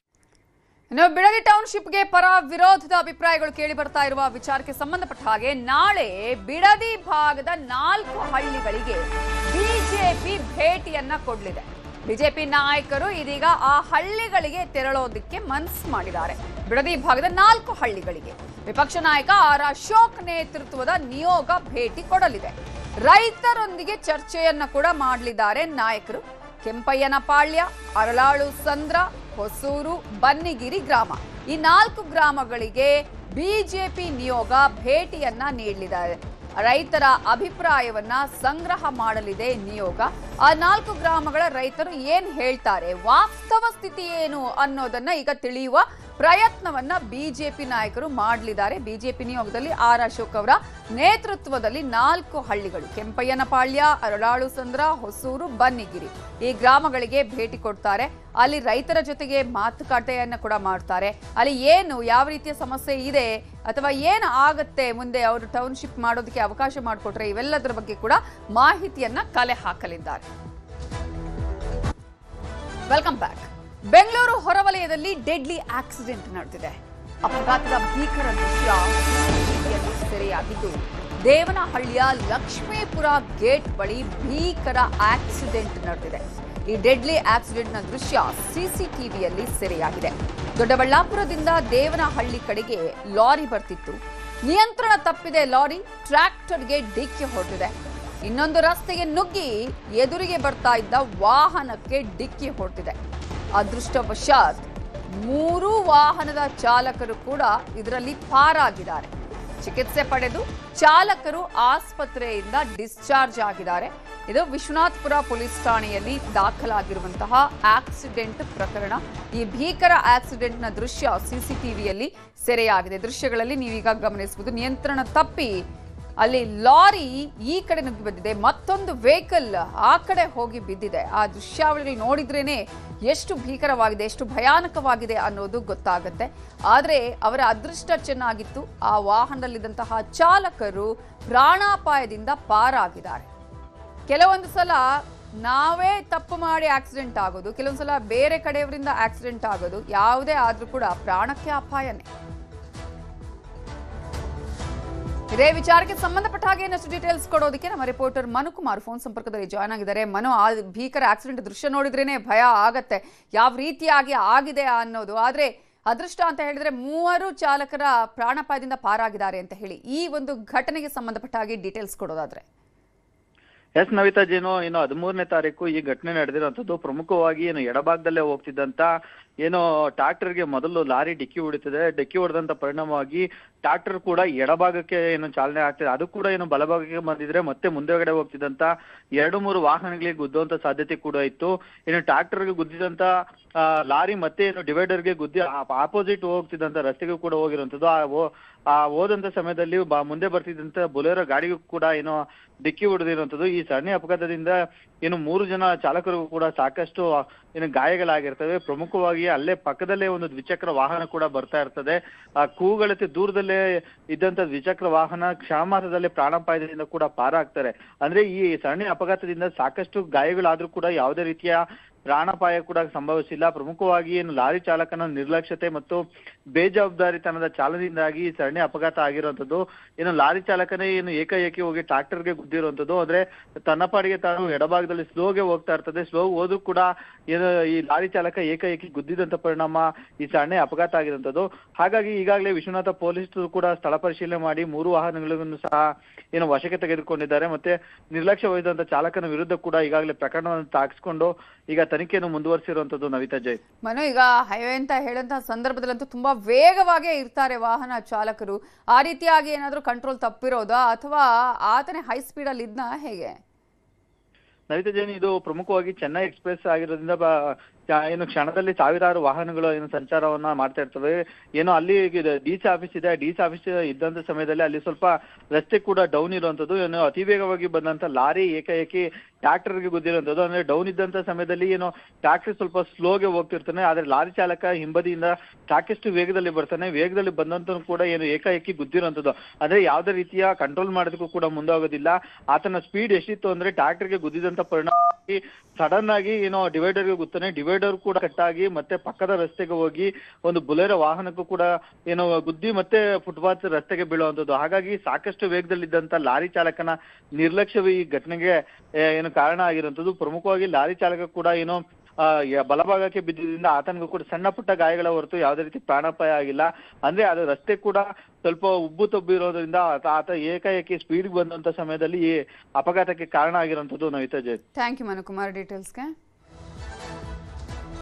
ಇನ್ನು ಬಿಡದಿ ಟೌನ್ಶಿಪ್ಗೆ ಪರ ವಿರೋಧದ ಅಭಿಪ್ರಾಯಗಳು ಕೇಳಿ ಬರ್ತಾ ಇರುವ ವಿಚಾರಕ್ಕೆ ಸಂಬಂಧಪಟ್ಟ ಹಾಗೆ ನಾಳೆ ಬಿಡದಿ ಭಾಗದ 4 ಹಳ್ಳಿಗಳಿಗೆ ಬಿಜೆಪಿ ಭೇಟಿಯನ್ನ ಕೊಡಲಿದೆ. ಬಿಜೆಪಿ ನಾಯಕರು ಇದೀಗ ಆ ಹಳ್ಳಿಗಳಿಗೆ ತೆರಳೋದಕ್ಕೆ ಮನಸ್ಸು ಮಾಡಿದ್ದಾರೆ. ಬಿಡದಿ ಭಾಗದ 4 ಹಳ್ಳಿಗಳಿಗೆ ವಿಪಕ್ಷ ನಾಯಕ ಆರ್ ಅಶೋಕ್ ನೇತೃತ್ವದ ನಿಯೋಗ ಭೇಟಿ ಕೊಡಲಿದೆ. ರೈತರೊಂದಿಗೆ ಚರ್ಚೆಯನ್ನ ಕೂಡ ಮಾಡಲಿದ್ದಾರೆ ನಾಯಕರು. ಕೆಂಪಯ್ಯನಪಾಳ್ಯ, ಅರಳಾಳು ಸಂದ್ರ, ಹೊಸೂರು, ಬನ್ನಿಗಿರಿ ಗ್ರಾಮ, ಈ 4 ಗ್ರಾಮಗಳಿಗೆ ಬಿಜೆಪಿ ನಿಯೋಗ ಭೇಟಿಯನ್ನ ನೀಡಲಿದ್ದಾರೆ. ರೈತರ ಅಭಿಪ್ರಾಯವನ್ನ ಸಂಗ್ರಹ ಮಾಡಲಿದೆ ನಿಯೋಗ. ಆ 4 ಗ್ರಾಮಗಳ ರೈತರು ಏನ್ ಹೇಳ್ತಾರೆ, ವಾಸ್ತವ ಸ್ಥಿತಿ ಏನು ಅನ್ನೋದನ್ನ ಈಗ ತಿಳಿಯುವ ಪ್ರಯತ್ನವನ್ನ ಬಿಜೆಪಿ ನಾಯಕರು ಮಾಡಲಿದ್ದಾರೆ. ಬಿಜೆಪಿ ನಿಯೋಗದಲ್ಲಿ ಆರ್ ಅಶೋಕ್ ಅವರ ನೇತೃತ್ವದಲ್ಲಿ 4 ಹಳ್ಳಿಗಳು ಕೆಂಪಯ್ಯನಪಾಳ್ಯ, ಅರಳಾಳು ಸಂದ್ರ, ಹೊಸೂರು, ಬನ್ನಿಗಿರಿ ಈ ಗ್ರಾಮಗಳಿಗೆ ಭೇಟಿ ಕೊಡ್ತಾರೆ. ಅಲ್ಲಿ ರೈತರ ಜೊತೆಗೆ ಮಾತುಕತೆಯನ್ನ ಕೂಡ ಮಾಡ್ತಾರೆ. ಅಲ್ಲಿ ಏನು ಯಾವ ರೀತಿಯ ಸಮಸ್ಯೆ ಇದೆ ಅಥವಾ ಏನು ಆಗತ್ತೆ ಮುಂದೆ ಅವರು ಟೌನ್ಶಿಪ್ ಮಾಡೋದಕ್ಕೆ ಅವಕಾಶ ಮಾಡಿಕೊಟ್ರೆ ಇವೆಲ್ಲದರ ಬಗ್ಗೆ ಕೂಡ ಮಾಹಿತಿಯನ್ನ ಕಲೆ ಹಾಕಲಿದ್ದಾರೆ. Welcome back. ಬೆಂಗಳೂರು ಹೊರವಲಯದಲ್ಲಿ ಡೆಡ್ಲಿ ಆಕ್ಸಿಡೆಂಟ್ ನಡೆದಿದೆ. ಅಪಘಾತದ ಭೀಕರ ದೃಶ್ಯ ಸೆರೆಯಾಗಿದ್ದು ದೇವನಹಳ್ಳಿಯ ಲಕ್ಷ್ಮೀಪುರ ಗೇಟ್ ಬಳಿ ಭೀಕರ ಆಕ್ಸಿಡೆಂಟ್ ನಡೆದಿದೆ. ಈ ಡೆಡ್ಲಿ ಆಕ್ಸಿಡೆಂಟ್ ನ ದೃಶ್ಯ ಸಿಸಿಟಿವಿಯಲ್ಲಿ ಸೆರೆಯಾಗಿದೆ. ದೊಡ್ಡಬಳ್ಳಾಪುರದಿಂದ ದೇವನಹಳ್ಳಿ ಕಡೆಗೆ ಲಾರಿ ಬರ್ತಿತ್ತು. ನಿಯಂತ್ರಣ ತಪ್ಪಿದೆ ಲಾರಿ ಟ್ರ್ಯಾಕ್ಟರ್ಗೆ ಡಿಕ್ಕಿ ಹೊಡೆದಿದೆ. ಇನ್ನೊಂದು ರಸ್ತೆಗೆ ನುಗ್ಗಿ ಎದುರಿಗೆ ಬರ್ತಾ ಇದ್ದ ವಾಹನಕ್ಕೆ ಡಿಕ್ಕಿ ಹೊಡೆದಿದೆ. ಅದೃಷ್ಟವಶಾತ್ 3 ವಾಹನದ ಚಾಲಕರು ಕೂಡ ಇದರಲ್ಲಿ ಪಾರಾಗಿದ್ದಾರೆ. ಚಿಕಿತ್ಸೆ ಪಡೆದು ಚಾಲಕರು ಆಸ್ಪತ್ರೆಯಿಂದ ಡಿಸ್ಚಾರ್ಜ್ ಆಗಿದ್ದಾರೆ. ಇದು ವಿಶ್ವನಾಥಪುರ ಪೊಲೀಸ್ ಠಾಣೆಯಲ್ಲಿ ದಾಖಲಾಗಿರುವಂತಹ ಆಕ್ಸಿಡೆಂಟ್ ಪ್ರಕರಣ. ಈ ಭೀಕರ ಆಕ್ಸಿಡೆಂಟ್ನ ದೃಶ್ಯ ಸಿಸಿಟಿವಿಯಲ್ಲಿ ಸೆರೆಯಾಗಿದೆ. ದೃಶ್ಯಗಳಲ್ಲಿ ನೀವೀಗ ಗಮನಿಸಬಹುದು. ನಿಯಂತ್ರಣ ತಪ್ಪಿ ಅಲ್ಲಿ ಲಾರಿ ಈ ಕಡೆ ನುಗ್ಗಿ ಬಂದಿದೆ, ಮತ್ತೊಂದು ವೆಹಿಕಲ್ ಆ ಕಡೆ ಹೋಗಿ ಬಿದ್ದಿದೆ. ಆ ದೃಶ್ಯಾವಳಿಗಳು ನೋಡಿದ್ರೇನೆ ಎಷ್ಟು ಭೀಕರವಾಗಿದೆ, ಎಷ್ಟು ಭಯಾನಕವಾಗಿದೆ ಅನ್ನೋದು ಗೊತ್ತಾಗುತ್ತೆ. ಆದರೆ ಅವರ ಅದೃಷ್ಟ ಚೆನ್ನಾಗಿತ್ತು. ಆ ವಾಹನದಲ್ಲಿದ್ದಂತಹ ಚಾಲಕರು ಪ್ರಾಣಾಪಾಯದಿಂದ ಪಾರಾಗಿದ್ದಾರೆ. ಕೆಲವೊಂದು ಸಲ ನಾವೇ ತಪ್ಪು ಮಾಡಿ ಆಕ್ಸಿಡೆಂಟ್ ಆಗೋದು, ಕೆಲವೊಂದು ಸಲ ಬೇರೆ ಕಡೆಯವರಿಂದ ಆಕ್ಸಿಡೆಂಟ್ ಆಗೋದು, ಯಾವುದೇ ಆದ್ರೂ ಕೂಡ ಪ್ರಾಣಕ್ಕೆ ಅಪಾಯನೇ. ಇದೇ ವಿಚಾರಕ್ಕೆ ಸಂಬಂಧಪಟ್ಟ ಹಾಗೆ ಇನ್ನಷ್ಟು ಡೀಟೇಲ್ಸ್ ಕೊಡೋದಕ್ಕೆ ನಮ್ಮ ರಿಪೋರ್ಟರ್ ಮನುಕುಮಾರ್ ಫೋನ್ ಸಂಪರ್ಕದಲ್ಲಿ ಜಾಯ್ನ್ ಆಗಿದ್ದಾರೆ. ಮನು, ಆ ಭೀಕರ ಆಕ್ಸಿಡೆಂಟ್ ದೃಶ್ಯ ನೋಡಿದ್ರೇನೆ ಭಯ ಆಗತ್ತೆ, ಯಾವ ರೀತಿಯಾಗಿ ಆಗಿದೆ ಅನ್ನೋದು. ಆದ್ರೆ ಅದೃಷ್ಟ ಅಂತ ಹೇಳಿದ್ರೆ 3 ಚಾಲಕರ ಪ್ರಾಣಾಪಾಯದಿಂದ ಪಾರಾಗಿದ್ದಾರೆ ಅಂತ ಹೇಳಿ, ಈ ಒಂದು ಘಟನೆಗೆ ಸಂಬಂಧಪಟ್ಟ ಹಾಗೆ ಡೀಟೇಲ್ಸ್ ಕೊಡೋದಾದ್ರೆ. ಎಸ್ ನವಿತಾ ಜೇನು, 13ನೇ ತಾರೀಕು ಈ ಘಟನೆ ನಡೆದಿರುವಂತದ್ದು. ಪ್ರಮುಖವಾಗಿ ಎಡಭಾಗದಲ್ಲೇ ಹೋಗ್ತಿದ್ದಂತ ಟ್ರಾಕ್ಟರ್ಗೆ ಮೊದಲು ಲಾರಿ ಡಿಕ್ಕಿ ಹೊಡಿತದೆ. ಡಿಕ್ಕಿ ಹೊಡೆದಂತ ಪರಿಣಾಮವಾಗಿ ಟ್ರಾಕ್ಟರ್ ಕೂಡ ಎಡಭಾಗಕ್ಕೆ ಚಾಲನೆ ಆಗ್ತಿದೆ. ಅದು ಕೂಡ ಬಲಭಾಗಕ್ಕೆ ಬಂದಿದ್ರೆ ಮತ್ತೆ ಮುಂದೆಗಡೆ ಹೋಗ್ತಿದ್ದಂತ 2-3 ವಾಹನಗಳಿಗೆ ಗುದ್ದುವಂತ ಸಾಧ್ಯತೆ ಕೂಡ ಇತ್ತು. ಟ್ರಾಕ್ಟರ್ಗೆ ಗುದ್ದಿದಂತ ಲಾರಿ ಮತ್ತೆ ಡಿವೈಡರ್ಗೆ ಗುದ್ದಿ ಆಪೋಸಿಟ್ ಹೋಗ್ತಿದ್ದಂತ ರಸ್ತೆಗೂ ಕೂಡ ಹೋಗಿರುವಂತದ್ದು. ಆ ಹೋದಂತ ಸಮಯದಲ್ಲಿ ಮುಂದೆ ಬರ್ತಿದ್ದಂತ ಬೊಲೆರೋ ಗಾಡಿಗೂ ಕೂಡ ಡಿಕ್ಕಿ ಹೊಡೆದಿರುವಂತದ್ದು. ಈ ಸರಣಿ ಅಪಘಾತದಿಂದ 3 ಜನ ಚಾಲಕರಿಗೂ ಕೂಡ ಸಾಕಷ್ಟು ಗಾಯಗಳಾಗಿರ್ತವೆ. ಪ್ರಮುಖವಾಗಿ ಅಲ್ಲೇ ಪಕ್ಕದಲ್ಲೇ ಒಂದು ದ್ವಿಚಕ್ರ ವಾಹನ ಕೂಡ ಬರ್ತಾ ಇರ್ತದೆ. ಆ ಕೂಗಳತೆ ದೂರದಲ್ಲೇ ಇದ್ದಂತ ದ್ವಿಚಕ್ರ ವಾಹನ ಕ್ಷಣಮಾತ್ರದಲ್ಲೇ ಪ್ರಾಣಾಪಾಯದಿಂದ ಕೂಡ ಪಾರಾಗ್ತಾರೆ. ಅಂದ್ರೆ ಈ ಸರಣಿ ಅಪಘಾತದಿಂದ ಸಾಕಷ್ಟು ಗಾಯಗಳಾದ್ರೂ ಕೂಡ ಯಾವುದೇ ರೀತಿಯ ಪ್ರಾಣಾಪಾಯ ಕೂಡ ಸಂಭವಿಸಿಲ್ಲ. ಪ್ರಮುಖವಾಗಿ ಲಾರಿ ಚಾಲಕನ ನಿರ್ಲಕ್ಷ್ಯತೆ ಮತ್ತು ಬೇಜವಾಬ್ದಾರಿತನದ ಚಾಲನೆಯಿಂದಾಗಿ ಸರಣಿ ಅಪಘಾತ ಆಗಿರುವಂತದ್ದು. ಲಾರಿ ಚಾಲಕನೇ ಏಕಾಏಕಿ ಹೋಗಿ ಟ್ರಾಕ್ಟರ್ಗೆ ಗುದ್ದಿರುವಂತದ್ದು. ಅಂದ್ರೆ ತನ್ನ ಪಾಡಿಗೆ ತಾನು ಎಡಭಾಗದಲ್ಲಿ ಸ್ಲೋಗೆ ಹೋಗ್ತಾ ಇರ್ತದೆ. ಸ್ಲೋ ಹೋದ್ರೂ ಕೂಡ ಏನು ಈ ಲಾರಿ ಚಾಲಕ ಏಕಾಏಕಿ ಗುದ್ದಿದಂತ ಪರಿಣಾಮ ಈ ಸಣ್ಣ ಅಪಘಾತ ಆಗಿರುವಂತದ್ದು. ಹಾಗಾಗಿ ಈಗಾಗಲೇ ವಿಶ್ವನಾಥ ಪೊಲೀಸರು ಕೂಡ ಸ್ಥಳ ಪರಿಶೀಲನೆ ಮಾಡಿ 3 ವಾಹನಗಳನ್ನು ಸಹ ಏನು ವಶಕ್ಕೆ ತೆಗೆದುಕೊಂಡಿದ್ದಾರೆ. ಮತ್ತೆ ನಿರ್ಲಕ್ಷ್ಯ ವಹಿಸಿದಂತ ಚಾಲಕನ ವಿರುದ್ಧ ಕೂಡ ಈಗಾಗಲೇ ಪ್ರಕರಣವನ್ನು ದಾಖಲಿಸಿಕೊಂಡು ಈಗ ತನಿಖೆಯನ್ನು ಮುಂದುವರಿಸಿರುವಂತದ್ದು. ನವಿತಾ ಜೈ. ಮನು, ಈಗ ಹೈವೇ ಅಂತ ಹೇಳಂತಹ ಸಂದರ್ಭದಲ್ಲಂತೂ ತುಂಬಾ ವೇಗವಾಗಿ ಇರ್ತಾರೆ ವಾಹನ ಚಾಲಕರು. ಆ ರೀತಿಯಾಗಿ ಏನಾದ್ರೂ ಕಂಟ್ರೋಲ್ ತಪ್ಪಿರೋದಾ ಅಥವಾ ಆತನೇ ಹೈ ಸ್ಪೀಡ್ ಅಲ್ಲಿ ಇದ್ನಾ, ಹೇಗೆ? ನವಿತಾ ಜೈನ್, ಇದು ಪ್ರಮುಖವಾಗಿ ಚೆನ್ನೈ ಎಕ್ಸ್ಪ್ರೆಸ್ ಆಗಿರೋದ್ರಿಂದ ಏನು ಕ್ಷಣದಲ್ಲಿ ಸಾವಿರಾರು ವಾಹನಗಳು ಏನು ಸಂಚಾರವನ್ನ ಮಾಡ್ತಾ ಇರ್ತವೆ. ಏನೋ ಅಲ್ಲಿ ಡಿಸಿ ಆಫೀಸ್ ಇದೆ, ಡಿಸಿ ಆಫೀಸ್ ಇದ್ದಂತ ಸಮಯದಲ್ಲಿ ಅಲ್ಲಿ ಸ್ವಲ್ಪ ರಸ್ತೆ ಕೂಡ ಡೌನ್ ಇರುವಂತದ್ದು. ಏನು ಅತಿ ವೇಗವಾಗಿ ಬಂದಂತ ಲಾರಿ ಏಕಾಏಕಿ ಟ್ರಾಕ್ಟರ್ಗೆ ಗುದ್ದಿರುವಂತದ್ದು. ಅಂದ್ರೆ ಡೌನ್ ಇದ್ದಂತ ಸಮಯದಲ್ಲಿ ಏನು ಟ್ರಾಕ್ಟರ್ ಸ್ವಲ್ಪ ಸ್ಲೋಗೆ ಹೋಗ್ತಿರ್ತಾನೆ, ಆದ್ರೆ ಲಾರಿ ಚಾಲಕ ಹಿಂಬದಿಯಿಂದ ಸಾಕಷ್ಟು ವೇಗದಲ್ಲಿ ಬರ್ತಾನೆ. ವೇಗದಲ್ಲಿ ಬಂದಂತ ಕೂಡ ಏನು ಏಕಾಏಕಿ ಗುದ್ದಿರುವಂತದ್ದು. ಅಂದ್ರೆ ಯಾವ್ದೇ ರೀತಿಯ ಕಂಟ್ರೋಲ್ ಮಾಡೋದಕ್ಕೂ ಕೂಡ ಮುಂದಾಗೋದಿಲ್ಲ. ಆತನ ಸ್ಪೀಡ್ ಎಷ್ಟಿತ್ತು ಅಂದ್ರೆ ಟ್ರಾಕ್ಟರ್ಗೆ ಗುದ್ದಿದಂತ ಪರಿಣಾಮ ಸಡನ್ ಆಗಿ ಏನೋ ಡಿವೈಡರ್ಗೆ ಗುತ್ತಾನೆ. ಡಿವೈಡರ್ ಕೂಡ ಕಟ್ಟಾಗಿ ಮತ್ತೆ ಪಕ್ಕದ ರಸ್ತೆಗೆ ಹೋಗಿ ಒಂದು ಬುಲೆರೋ ವಾಹನಕ್ಕೂ ಕೂಡ ಏನೋ ಗುದ್ದಿ ಮತ್ತೆ ಫುಟ್ಪಾತ್ ರಸ್ತೆಗೆ ಬೀಳುವಂತದ್ದು. ಹಾಗಾಗಿ ಸಾಕಷ್ಟು ವೇಗದಲ್ಲಿದ್ದಂತ ಲಾರಿ ಚಾಲಕನ ನಿರ್ಲಕ್ಷ್ಯವೇ ಈ ಘಟನೆಗೆ ಏನು ಕಾರಣ ಆಗಿರುವಂತದ್ದು. ಪ್ರಮುಖವಾಗಿ ಲಾರಿ ಚಾಲಕ ಕೂಡ ಏನೋ ಬಲಭಾಗಕ್ಕೆ ಬಿದ್ದಿದ್ದರಿಂದ ಆತನಿಗೂ ಕೂಡ ಸಣ್ಣ ಪುಟ್ಟ ಗಾಯಗಳ ಹೊರತು ಯಾವುದೇ ರೀತಿ ಪ್ರಾಣಾಪಾಯ ಆಗಿಲ್ಲ. ಅಂದ್ರೆ ಅದು ರಸ್ತೆ ಕೂಡ ಸ್ವಲ್ಪ ಉಬ್ಬು ತಬ್ಬು ಇರೋದ್ರಿಂದ ಆತ ಏಕಾಏಕಿ ಸ್ಪೀಡ್ ಬಂದಂತ ಸಮಯದಲ್ಲಿ ಈ ಅಪಘಾತಕ್ಕೆ ಕಾರಣ ಆಗಿರುವಂತದ್ದು. ನವಿತಾ ಜೈ. Thank you Manukumar ಡೀಟೇಲ್ಸ್ಗೆ.